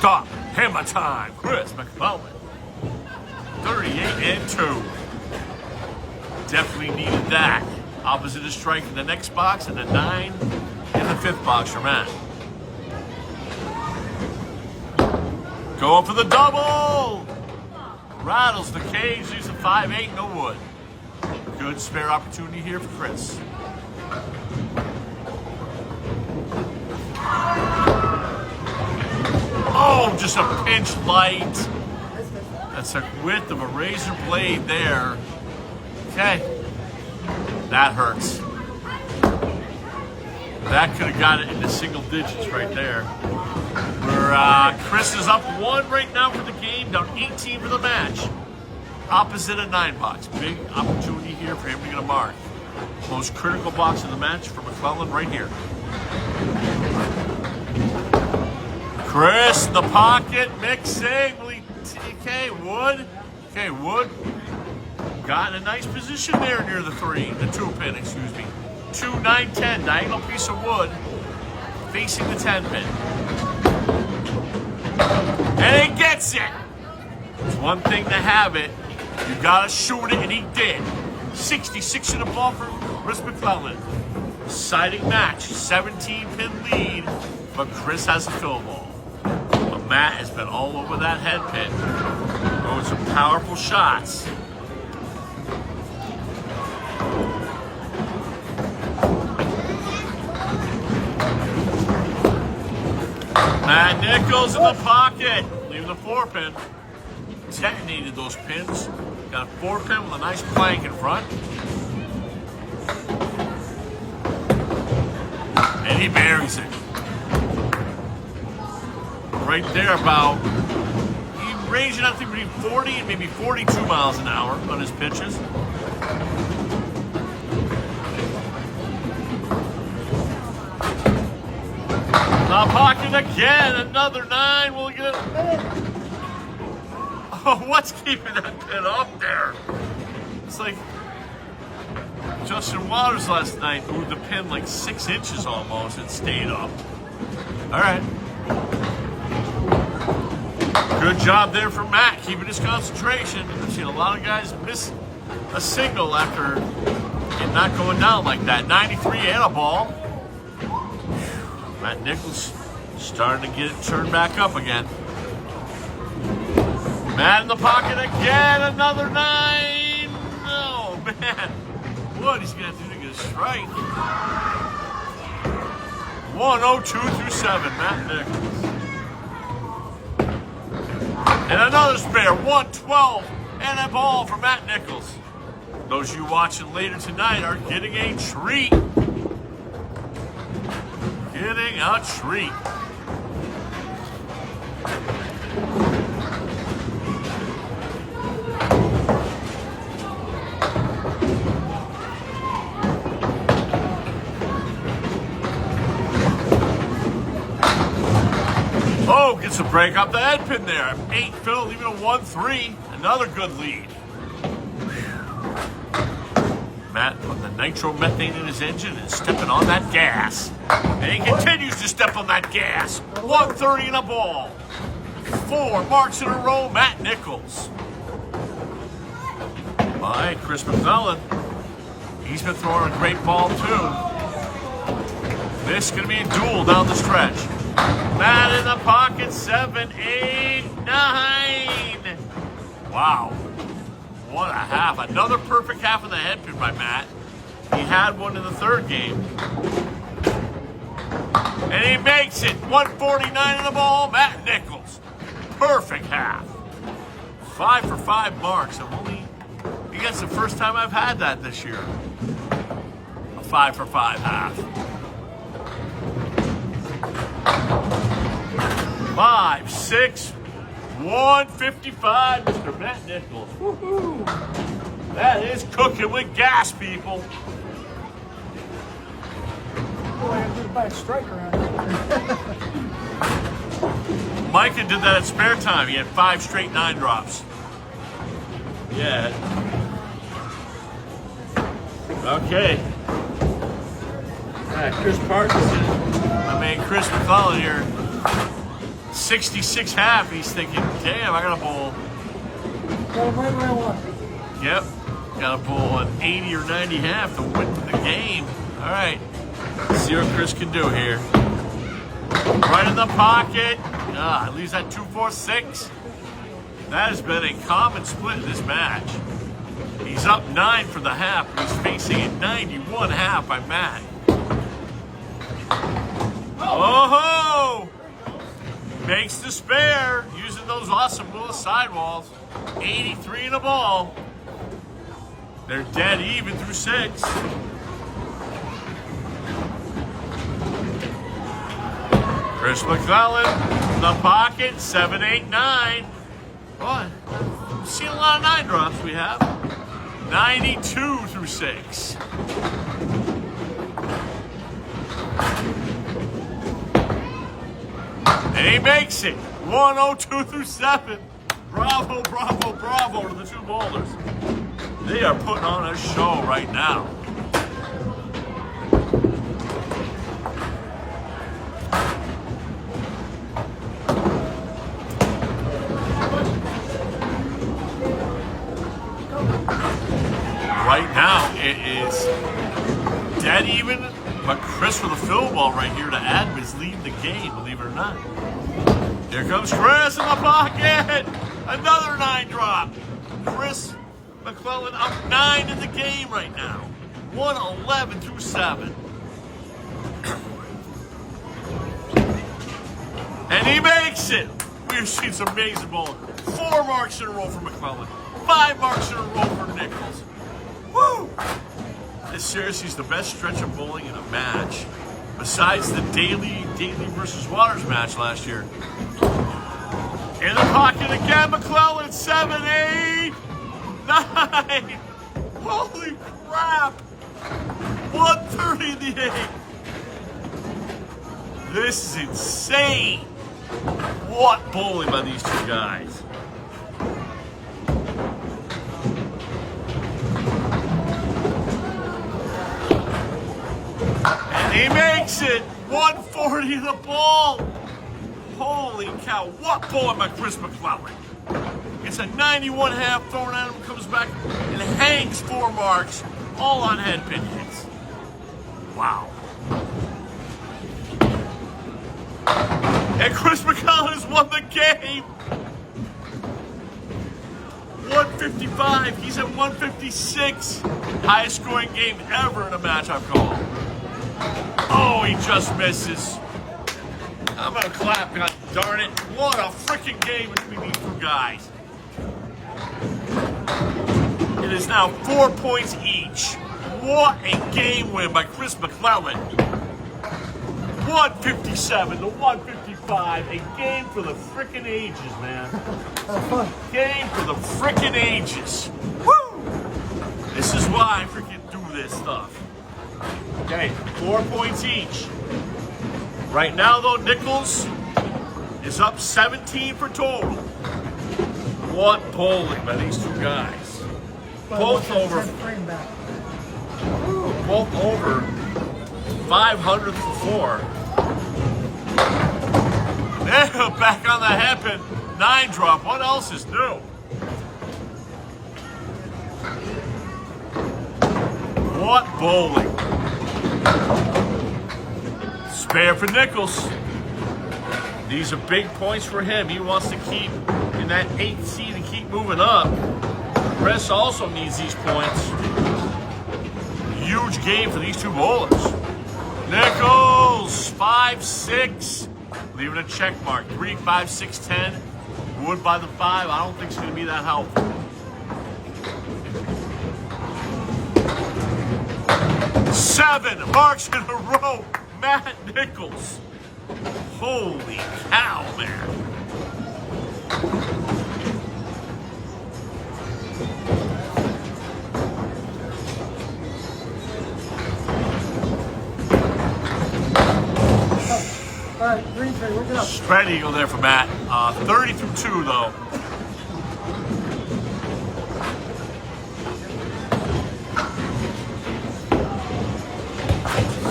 stop. Hammer time. Chris MacLellan. 38-2. Definitely needed that. Opposite is strike in the next box and a 9 in the 5th box for Matt. Going for the double. Rattles the cage. Leaves a 5-8, no wood. Good spare opportunity here for Chris. Oh, just a pinch light. That's a width of a razor blade there. Okay. That hurts. That could have got it into single digits right there. Where Chris is up 1 right now for the game, down 18 for the match. Opposite a 9 box. Big opportunity here for him to get a mark. Most critical box of the match for MacLellan right here. Chris in the pocket, mixing. Okay, Wood. Okay, Wood. Got in a nice position there near the 2 pin, excuse me. 2, 9, 10, diagonal piece of wood facing the 10 pin. And he gets it. It's one thing to have it. You gotta shoot it, and he did. 66 in the ball for Chris MacLellan. Exciting match, 17 pin lead, but Chris has a fill ball. But Matt has been all over that head pin. Throwing some powerful shots. Matt Nichols in the pocket. Leaving the 4 pin. Detonated those pins. Got a 4 pin with a nice plank in front. And he buries it. Right there about, he ranging out between 40 and maybe 42 miles an hour on his pitches. Now pocket again, another 9. Will he get it? Oh, what's keeping that pin up there? It's like Justin Waters last night moved the pin like 6 inches almost and stayed up. All right. Good job there for Matt, keeping his concentration. I've seen a lot of guys miss a single after it not going down like that. 93 and a ball. Matt Nichols starting to get it turned back up again. Matt in the pocket again, another 9. Oh, man. What he's going to have to do to get a strike. 102 through 7, Matt Nichols. And another spare, 112 and a ball for Matt Nichols. Those of you watching later tonight are getting a treat. Getting a treat. Oh, gets a break up the head pin there. 8 fill, leaving a 1-3. Another good lead. Matt putting the nitromethane in his engine and stepping on that gas. And he continues to step on that gas. 130 in a ball. 4 marks in a row, Matt Nichols. By Chris MacLellan. He's been throwing a great ball too. This is going to be a duel down the stretch. Matt in the pocket, 7, 8, 9. Wow. What a half. Another perfect half of the head pin by Matt. He had one in the 3rd game. And he makes it. 149 in the ball, Matt Nichols. Perfect half. 5 for 5 marks. I think that's the first time I've had that this year. A 5 for 5 half. 5, 6, 155, Mr. Matt Nichols. Woo-hoo. That is cooking with gas, people. Boy, I have to buy a strike around here. Micah did that in spare time. He had 5 straight 9 drops. Yeah. Okay. All right, Chris Parkinson. I mean, Chris MacLellan here. 66 half. He's thinking, damn, I got to bowl. Got him right where I want. Yep. Got to bowl an 80 or 90 half to win the game. All right. See what Chris can do here. Right in the pocket. Leaves that 2-4-6. That has been a common split in this match. He's up 9 for the half. He's facing a 91 half by Matt. Oh! Makes the spare using those awesome Millis sidewalls. 83 in the ball. They're dead even through 6. Chris MacLellan in the pocket, 7, 8, 9. Boy, we've seen a lot of 9 drops we have. 92 through 6. And he makes it. 102 through 7. Bravo, bravo, bravo to the two bowlers. They are putting on a show right now. Right now, it is dead even, but Chris with a fill ball right here to add is leading the game, believe it or not. Here comes Chris in the pocket! Another 9 drop. Chris MacLellan up 9 in the game right now. 111 through 7. And he makes it! We've seen some amazing bowling. 4 marks in a row for MacLellan. 5 marks in a row for Nichols. Woo! This seriously is the best stretch of bowling in a match, besides the Daly versus Waters match last year. In the pocket again, MacLellan, 7, 8, 9. Holy crap! 130 in the 8. This is insane. What bowling by these two guys. He makes it! 140 the ball! Holy cow, what bowling by Chris MacLellan. It's a 91 half thrown at him, comes back and hangs 4 marks, all on head pin hits. Wow. And Chris MacLellan has won the game! 155, he's at 156. Highest scoring game ever in a match I've called. Oh, he just misses. I'm gonna clap, god darn it. What a freaking game between these two guys. It is now 4 points each. What a game win by Chris MacLellan. 157 to 155. A game for the freaking ages, man. Fun. Game for the freaking ages. Woo! This is why I freaking do this stuff. Okay, 4 points each. Right now, though, Nichols is up 17 for total. What bowling by these two guys. Both over 500 for 4. Yeah, back on the hairpin. 9 drop. What else is new? What bowling. Spare for Nichols. These are big points for him. He wants to keep in that 8th seed and keep moving up. Chris also needs these points. Huge game for these two bowlers. Nichols, 5-6. Leaving a check mark. 3, 5, 6, 10. Wood by the 5. I don't think it's going to be that helpful. 7 marks in a row. Matt Nichols. Holy cow, man. All right, green trade, work it up. Spread eagle there for Matt. 30 through 2, though.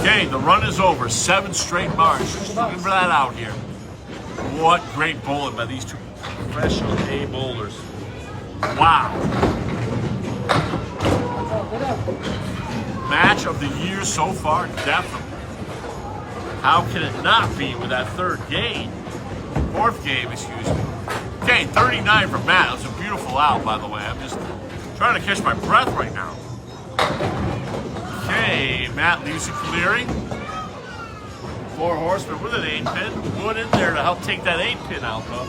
Okay, the run is over. 7 straight marks. Just looking for that out here. What great bowling by these two professional A bowlers. Wow. Match of the year so far, definitely. How can it not be with that third game? Fourth game, excuse me. Okay, 39 for Matt. That was a beautiful out, by the way. I'm just trying to catch my breath right now. Okay, Matt leaves it clearing. 4 horsemen with an 8-pin. Wood in there to help take that 8-pin out, though.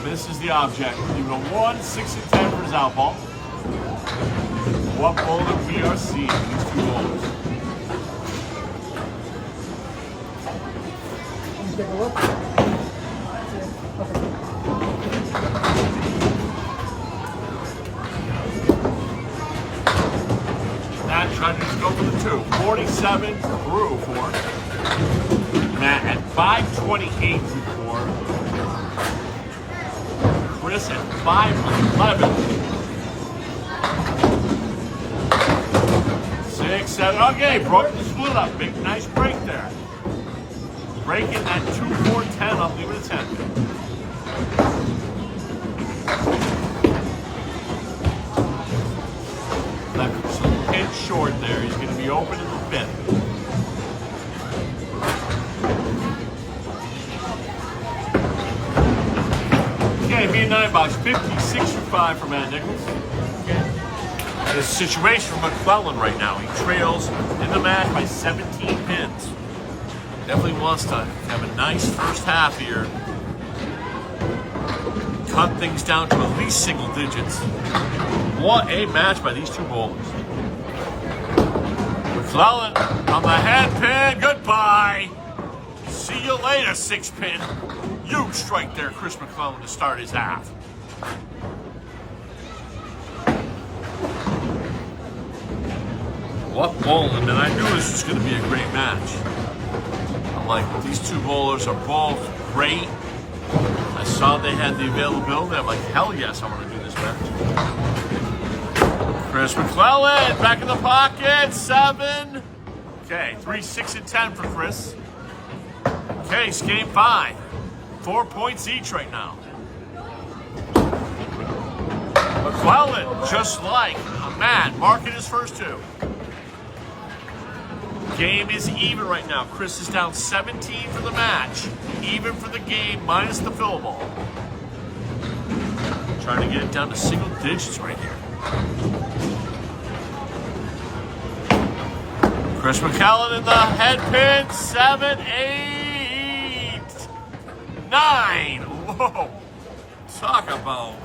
Misses the object. Even a 1, 6, and 10 for his out ball. What bowling we are seeing, these two bowlers. Take a look. Matt trying to just go for the 2. 47 through 4. Matt at 528 through 4. Chris at 511. 6, 7. Okay, broke the split up. Big, nice break there. Breaking that 2, 4, 10 up, leave it a 10. Left just a little hit short there. He's going to be open in the 5th. Okay, me and 9 box, 56 for 5 for Matt Nichols. Okay. This situation for MacLellan right now. He trails in the match by 17 pins. Definitely wants to have a nice first half here. Cut things down to at least single digits. What a match by these two bowlers. MacLellan on the head pin. Goodbye. See you later, 6-pin. Huge strike there, Chris MacLellan, to start his half. What bowling, and I knew this was going to be a great match. I'm like, these two bowlers are both great. I saw they had the availability. I'm like, hell yes, I want to do this match. Chris MacLellan back in the pocket, 7. Okay, 3, 6, and 10 for Chris. Okay, it's game 5. 4 points each right now. MacLellan, just like a man, marking his first 2. Game is even right now. Chris is down 17 for the match. Even for the game, minus the fill ball. Trying to get it down to single digits right here. Chris MacLellan in the head pin. 7, 8, 9. Whoa. Talk about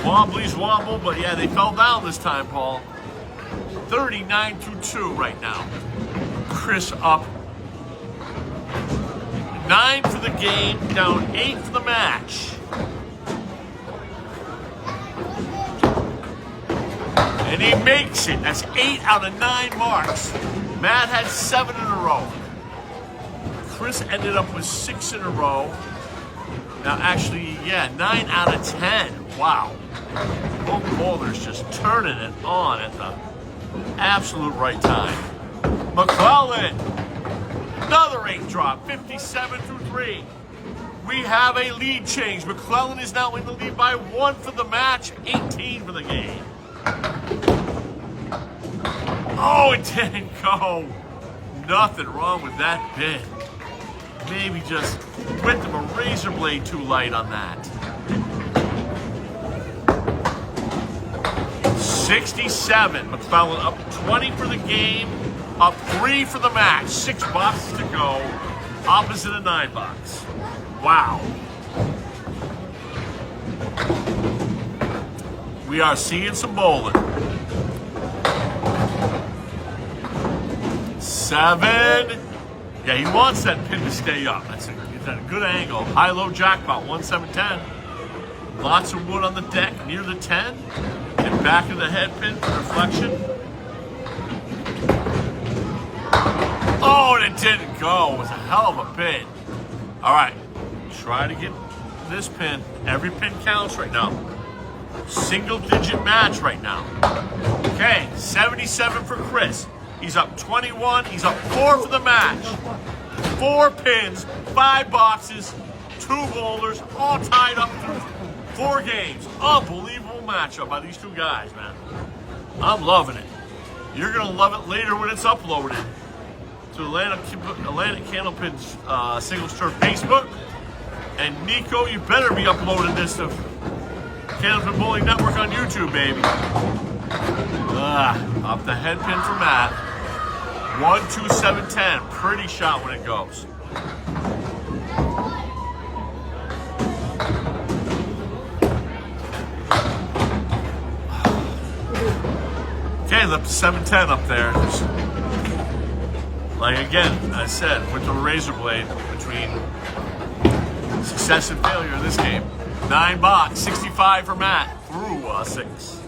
wobblies wobble, but yeah, they fell down this time, Paul. 39 through 2 right now. Chris up 9 for the game, down 8 for the match. And he makes it. That's 8 out of 9 marks. Matt had 7 in a row. Chris ended up with 6 in a row. Now, actually, yeah, 9 out of 10. Wow. Both bowlers just turning it on at the absolute right time. MacLellan, another 8 drop, 57 through 3. We have a lead change. MacLellan is now in the lead by 1 for the match, 18 for the game. Oh, it didn't go. Nothing wrong with that bit. Maybe just width of a razor blade too light on that. 67. MacLellan up 20 for the game, up 3 for the match. 6 boxes to go, opposite of 9 box. Wow. We are seeing some bowling. 7. Yeah, he wants that pin to stay up. That's a good angle. High-low jackpot, 1, 7, 10. Lots of wood on the deck near the 10. And back of the head pin for reflection. Oh, and it didn't go. It was a hell of a pin. All right, try to get this pin. Every pin counts right now. Single-digit match right now. Okay, 77 for Chris. He's up 21. He's up 4 for the match. 4 pins, 5 boxes, 2 boulders, all tied up through 4 games. Unbelievable matchup by these two guys, man. I'm loving it. You're going to love it later when it's uploaded to Atlantic Candlepin's Singles Turf Facebook. And Nico, you better be uploading this to Candlepin Bowling Network on YouTube, baby. Up the head pin for Matt. 1-2-7-10. Pretty shot when it goes. Okay, the 7-10 up there. Like again, I said, with the razor blade between success and failure in this game. 9 box, 65 for Matt through 6.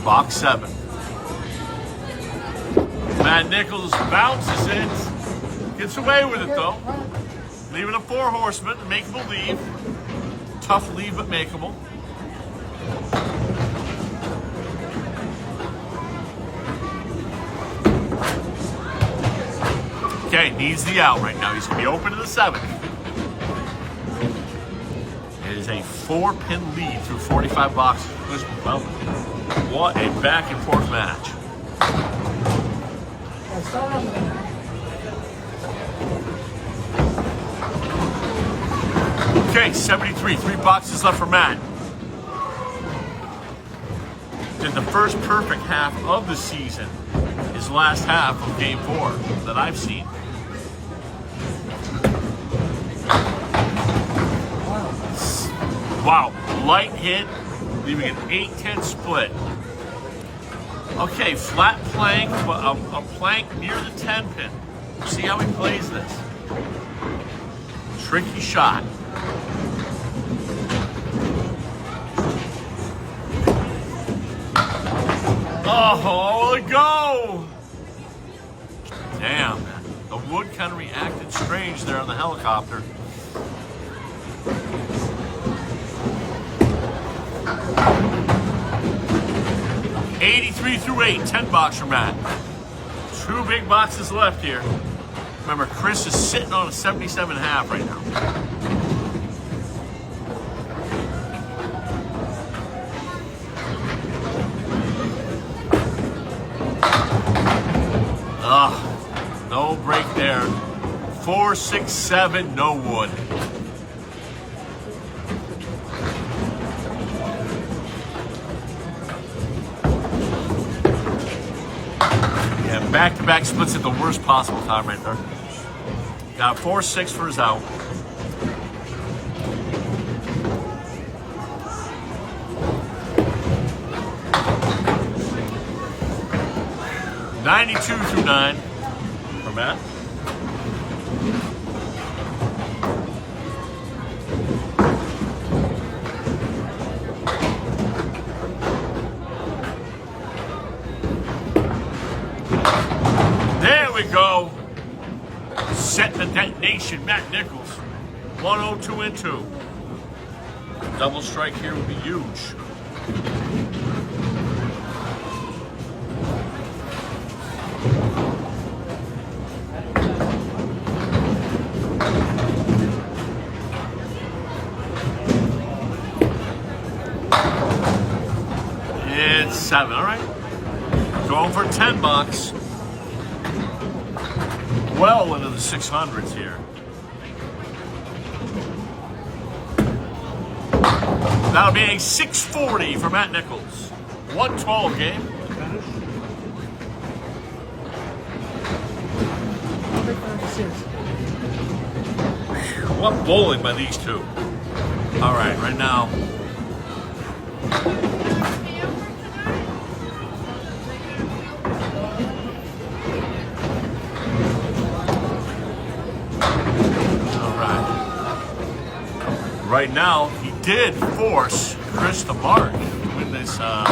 Box 7. Matt Nichols bounces it. Gets away with it though. Leaving a 4 horseman, makeable leave. Tough leave, but makeable. Okay, needs the out right now. He's going to be open to the 7th. It is a 4-pin lead through 45 boxes. What a back and forth match. Okay, 73, 3 boxes left for Matt. Did the first perfect half of the season, his last half of game 4 that I've seen. Wow, light hit, leaving an 8-10 split. Okay, flat plank, but a plank near the 10 pin. See how he plays this. Tricky shot. Oh, go! Damn, man. The wood kind of reacted strange there on the helicopter. $83 through 8, 10 box for Matt. 2 big boxes left here. Remember, Chris is sitting on a 77.5 right now. No break there. 4, 6, 7, no wood. Yeah, back-to-back splits at the worst possible time right there. Got 4, 6 for his out. $92 through 9 for Matt. There we go. Set the detonation, Matt Nichols. 102 and 2. Double strike here would be huge. It's 7, all right. Going for 10 bucks. Well into the 600s here. That'll be a 640 for Matt Nichols. 112 game. What bowling by these two. All right, right now. Right now, he did force Chris to mark to win this, to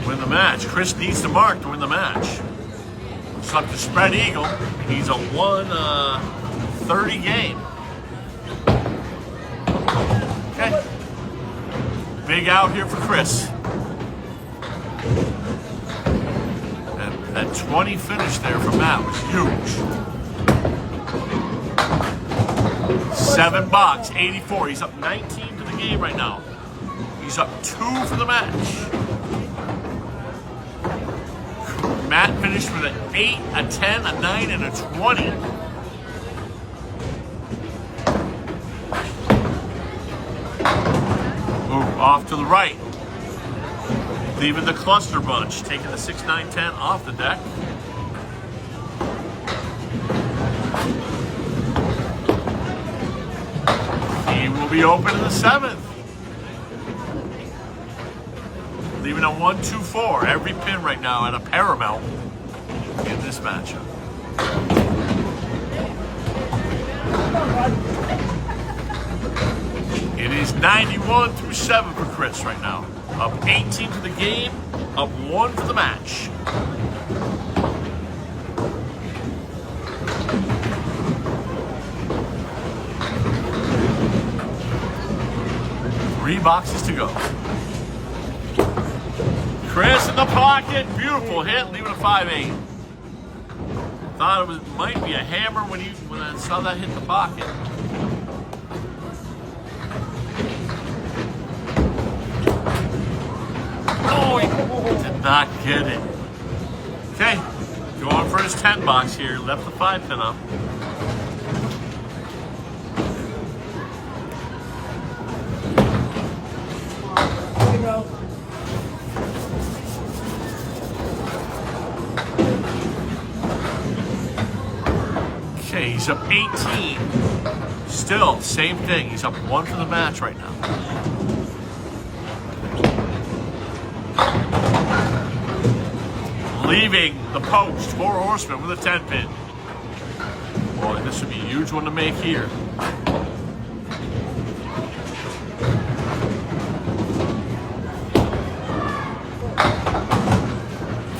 win the match. Chris needs to mark to win the match. Looks like the spread eagle. He's a 130 game. Okay. Big out here for Chris. And that 20 finish there from Matt was huge. $7, 84. He's up 19 to the game right now. He's up 2 for the match. Matt finished with an 8, a 10, a 9, and a 20. Ooh, off to the right. Leaving the cluster bunch, taking the 6, 9, 10 off the deck. He will be open in the 7th. Leaving a 1, 2, 4. Every pin right now at a paramount in this matchup. It is 91 through 7 for Chris right now. Up 18 to the game, up 1 for the match. Three boxes to go. Chris in the pocket, beautiful hit, leaving a 5-8. Thought it might be a hammer when I saw that hit the pocket. Oh, he did not get it. Okay, going for his 10 box here, left the 5 pin up. There you go. Okay, he's up 18. Still, same thing. He's up 1 for the match right now. Leaving the post, 4 horsemen with a 10 pin. Boy, this would be a huge one to make here.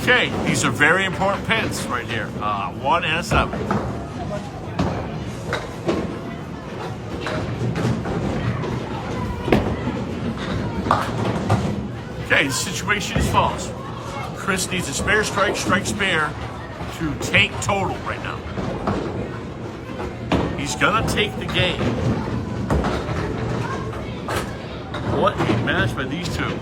Okay, these are very important pins right here. 1 and a 7. Okay, the situation is false. Chris needs a spare strike, strike spare to take total right now. He's gonna take the game. What a match by these two.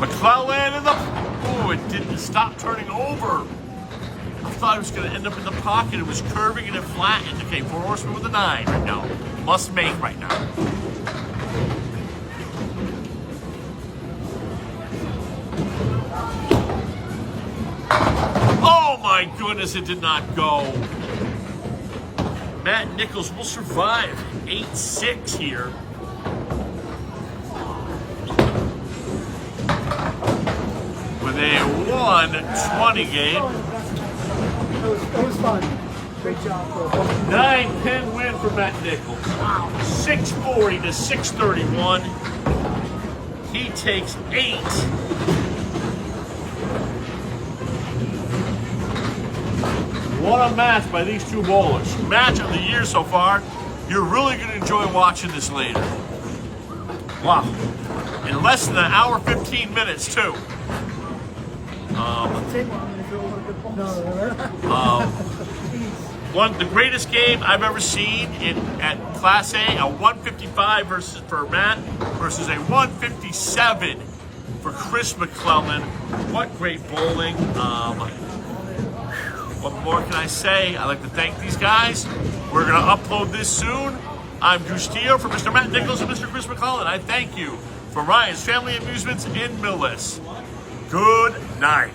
MacLellan in the... Oh, it didn't stop turning over. I thought it was gonna end up in the pocket. It was curving and it flattened. Okay, 4 horsemen with a 9 right now. Must make right now. Oh my goodness, it did not go. Matt Nichols will survive 8-6 here. With a 120 game. That was fun. Great job, bro. 9-10 win for Matt Nichols. Wow. 640 to 631. He takes 8. What a match by these two bowlers. Match of the year so far. You're really going to enjoy watching this later. Wow. In less than an hour, 15 minutes, too. One the greatest game I've ever seen at Class A, a 155 for Matt versus a 157 for Chris MacLellan. What great bowling. What more can I say? I'd like to thank these guys. We're going to upload this soon. I'm Steele for Mr. Matt Nichols and Mr. Chris MacLellan. I thank you for Ryan's Family Amusements in Millis. Good night.